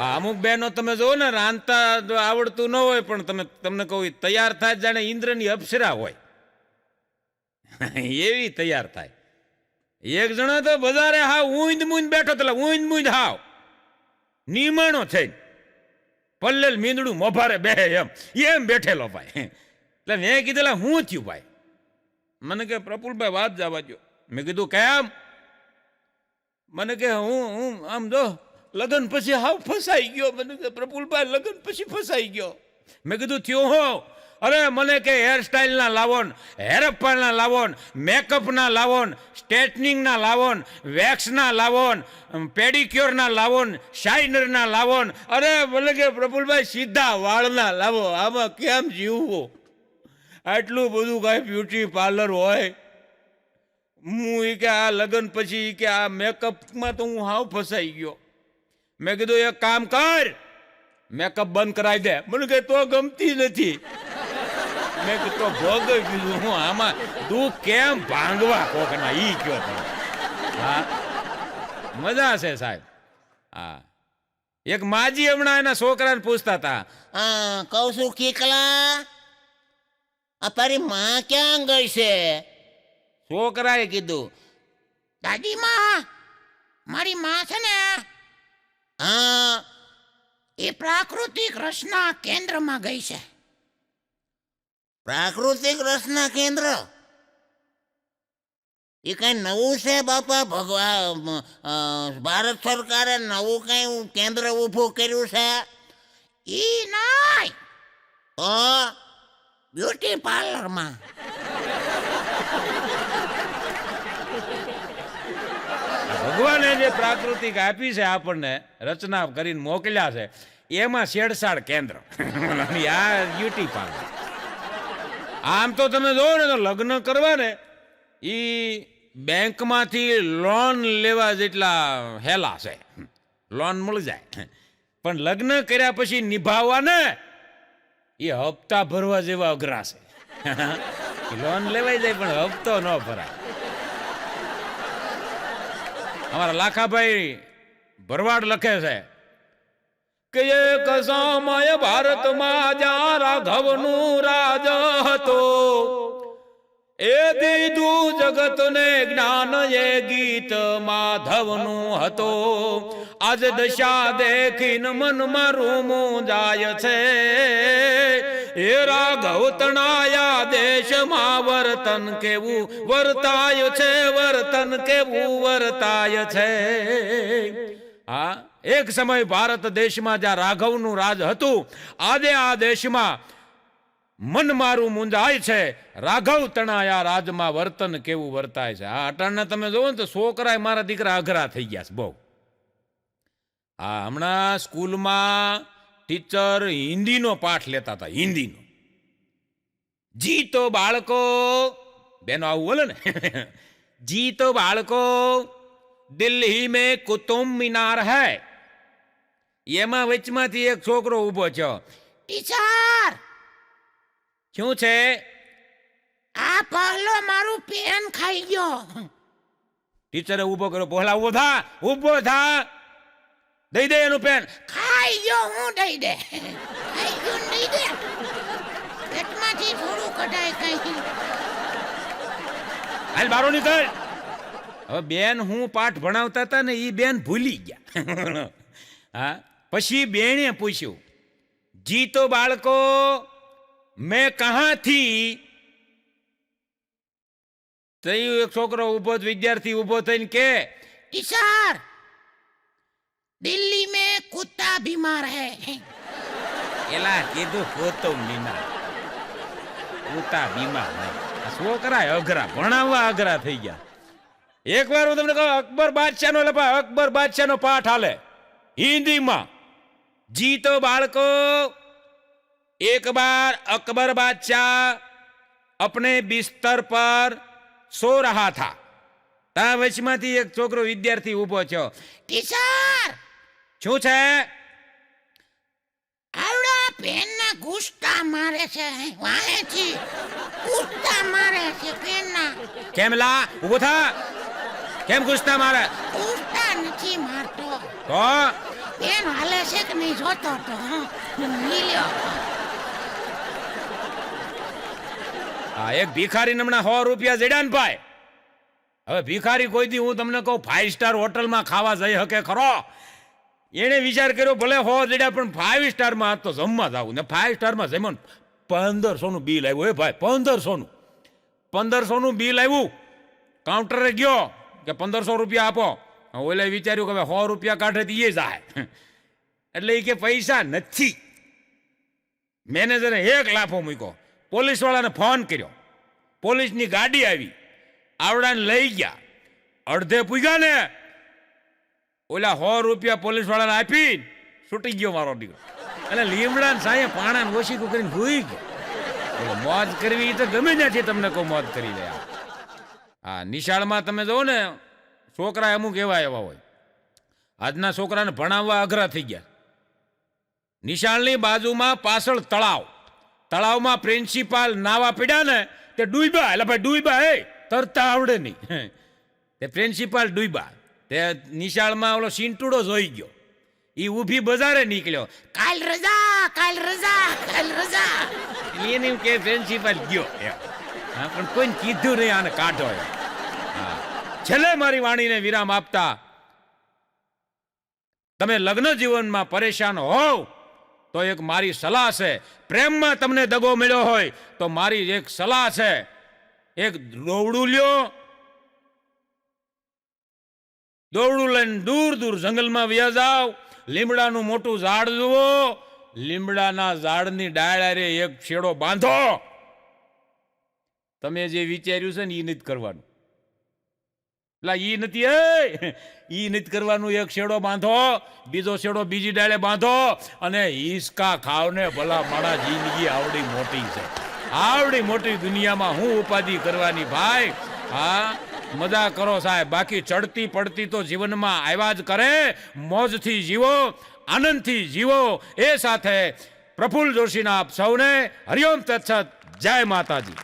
અમુક બહેનો તમે જોવો ને રાંધતા આવડતું ન હોય પણ તમને કહું તૈયાર થાય જાણે ઇન્દ્રની અપ્સરા હોય એવી તૈયાર થાય. એક જણો તો બજારે હાવ ઊંધ મૂંધ બેઠો તો ઊંધ મૂંધ હાવ નિમાણો થઈને પલ્લેલ મીંદડું મોભારે બેહે એમ બેઠેલો ભાઈ. એટલે મેં કીધેલા હું થયું ભાઈ? મને કે પ્રફુલભાઈ વાત જવા દો. મેં કીધું કેમ? મને કે હું આમ જો લગ્ન પછી હાવ ફસાઈ ગયો. મને કે પ્રફુલભાઈ લગ્ન પછી ફસાઈ ગયો. મેં કીધું થયું હો? અરે મને કે હેરસ્ટાઈલના લાવોન, હેરઅપ્પાના લાવોન, મેકઅપના લાવોન, સ્ટ્રેટનિંગના લાવોન, વેક્સના લાવોન, પેડિક્યોરના લાવોન, શાઇનરના લાવોન. અરે મને કે પ્રફુલભાઈ સીધા વાળના લાવો, આમાં કેમ જીવવું? આટલું બધું કાંઈ બ્યુટી પાર્લર હોય? હું કે આ લગ્ન પછી કે આ મેકઅપમાં તો હું હાવ ફસાઈ ગયો. મેં કીધું એક કામ કર, મેકઅપ બંધ કરાવી દે. મને કે તો ગમતી નથી. મેં કીધું ભોગ કીધું હું આમાં તું કેમ ભાંગવા કોકના ઈ કયો તમે. હા મજા છે સાહેબ. હા એક માજી હમણાં એના છોકરાને પૂછતા હતા. કહું છું કીકલા, આ તારી માં ક્યાં ગઈ છે? છોકરાએ કીધું દાદી માં, મારી માં છે ને હા એ પ્રાકૃતિક રસના કેન્દ્રમાં ગઈ છે. પ્રાકૃતિક રસના કેન્દ્ર એ કઈ નવું છે બાપા? ભારત સરકારે નવું કઈ કેન્દ્ર ઊભું કર્યું છે? ઈ નાય તો બ્યુટી પાર્લરમાં. ભગવાને જે પ્રાકૃતિક આપી છે આપણને રચના કરીને મોકલ્યા છે એમાં છેડછાડ કેન્દ્ર આ બ્યુટી પાર્લર. આમ તો તમે જોવો ને તો લગ્ન કરવા ને એ બેંકમાંથી લોન લેવા જેટલા હેલા છે, લોન મળી જાય. પણ લગ્ન કર્યા પછી નિભાવવા ને એ હપ્તા ભરવા જેવા અઘરા છે. લોન લેવાઈ જાય પણ હપ્તો ન ભરાય. અમારા લાખાભાઈ ભરવાડ લખે છે કે એક સમય ભારતમાં જ્યાં રાઘવનું રાજ હતો, એ દીધું જગતને જ્ઞાન એ ગીત માધવનું હતો. આજ દશા દેખીને મન મારું મૂંઝાય છે, એ રાઘવ તણાયા દેશમાં વર્તન કેવું વર્તાય છે, વર્તન કેવું વર્તાય છે. હા એક સમય ભારત દેશમાં જ્યાં રાઘવનું રાજ હતું, આજે આ દેશમાં મન મારું મૂંઝાય છે, રાઘવ તણાયા રાજમાં વર્તન કેવું વર્તાય છે. આ અટાણના તમે જોવો ને તો છોકરાએ મારા દીકરા અઘરા થઈ ગયા છે બહુ. હા હમણાં સ્કૂલમાં ટીચર હિન્દીનો પાઠ લેતા હતા, હિન્દીનો. જી તો બાળકો, બેનો આવું બોલે ને, જી તો બાળકો દિલ્હી મેં કુતુબ મિનાર હૈ. એમાં વચમાંથી એક છોકરો ઉભો છે. ટીચર, શું છે? આ પહેલો મારું પેન ખાઈ ગયો. ટીચરે ઉભો કર્યો. પહેલા ઉભો થા, ઉભો થા, દઈ દે એનું પેન. ખાઈ ગયો હું દઈ દે. ખાઈ ગયો ને દઈ દે. પેટમાંથી થોડું કઢાય કઈ. હાલ બારો નીકળ. હવે બેન હું પાઠ ભણાવતા હતા ને એ બેન ભૂલી ગયા. હા પછી બેને પૂછ્યું, જી તો બાળકો મેં કહા થી. તઈ એક છોકરો ઉભો, વિદ્યાર્થી ઉભો થઈને કે ટીચર, दिल्ली में कुत्ता बीमार है એલા કીધું કુતુંબીના કૂતા બીમાર નહીં આ છોકરા અઘરા ભણાવવા અઘરા થઈ ગયા. એકવાર હું તમને કહું અકબર બાદશાહનો પાઠ હાલે હિન્દીમાં. જી તો બાળકો, એક બાર અકબર બાદશાહ अपने बिस्तर पर सो रहा था. તા વચમાંથી એક છોકરો વિદ્યાર્થી ઊભો થયો. टीचर શું છે? આવડા પેનના ઘૂસતા મારે છે વાહેથી ઘૂસતા મારે છે પેનના. કેમ લા ઊભો થા. કેમ ગુસ્સા મારે? ઘૂસતા નથી મારતો, તો પેન હાલે છે કે નહીં જોતો તો મિલ્યો. આ એક ભિખારી હમણાં 100 રૂપિયા જડ્યા ને ભાઈ. હવે ભિખારી કોઈ દી હું તમને કહું 5 સ્ટાર હોટલમાં ખાવા જઈ શકે ખરો? એને વિચાર કર્યો ભલે 100 જડ્યા પણ 5 સ્ટારમાં તો જમવા જાવું ને. 5 સ્ટારમાં જમવાનું 1500 નું બિલ આવ્યું. હે ભાઈ 1500 નું બિલ આવ્યું. કાઉન્ટરે ગયો કે 1500 રૂપિયા આપો. ઓલે વિચાર્યું કે 100 રૂપિયા કાઢે તો એ જાય એટલે એ કે પૈસા નથી. મેનેજરે એક લાફો મૂક્યો. પોલીસ વાળાને ફોન કર્યો. પોલીસની ગાડી આવી, આવડાને લઈ ગયા. અડધે પૂગ્યા ને ઓલા 100 રૂપિયા પોલીસ વાળાને આપી છૂટી ગયો મારો દીકરો. એટલે લીમડા ને સાંયે પાણા ઓછીકું કરીને ભૂઈ ગયો. મોજ કરવી તો ગમે ત્યાંથી તમને કહું મોજ કરી લે. હા, નિશાળમાં તમે જુઓ ને છોકરા અમુક એવા હોય. આજના છોકરાને ભણાવવા અઘરા થઈ ગયા. નિશાળની બાજુમાં પાછળ તળાવમાં પ્રિન્સિપાલ નાવા પડ્યા ને તે ડૂબ્યા. એટલે ભાઈ ડૂબ્યા, એ તરતા આવડે નહીં. તે પ્રિન્સિપાલ ડૂબ્યા. તે નિશાળમાં ઓલો સિંટુડો જોઈ ગયો. એ ઊભી બજારે નીકળ્યો. કાલ રજા કાલ રજા કાલ રજા. એને એમ કે પ્રિન્સિપાલ ગયો. હા, પણ કોઈને કીધું નહીં આને કાઢો. હા, છેલ્લે મારી વાણીને વિરામ આપતા, તમે લગ્ન જીવનમાં પરેશાન હોવ તો એક મારી સલાહ છે. પ્રેમમાં તમને દગો મળ્યો હોય તો મારી એક સલાહ છે. એક દોરડું લ્યો, દોરડું લઈને દૂર દૂર જંગલમાં વ્યા જાઓ. લીમડાનું મોટું ઝાડ જુઓ, લીમડાના ઝાડની ડાળે એક છેડો બાંધો. તમે જે વિચાર્યું છે ને એ નથી કરવાનું. ઈ નથી કરવાનું. એક છેડો બાંધો, બીજો છેડો બીજી ડાળે બાંધો અને હિસકા ખાવ ને ભલા મારા. જિંદગી આવડી મોટી છે. આવડી મોટી દુનિયામાં હું ઉપાધિ કરવાની ભાઈ. હા, મજા કરો સાહેબ. બાકી ચડતી પડતી તો જીવનમાં આવ્યા જ કરે. મોજથી જીવો, આનંદથી જીવો. એ સાથે પ્રફુલ્લ જોશીના આપ સૌને હરિઓમ તત્સત. જય માતાજી.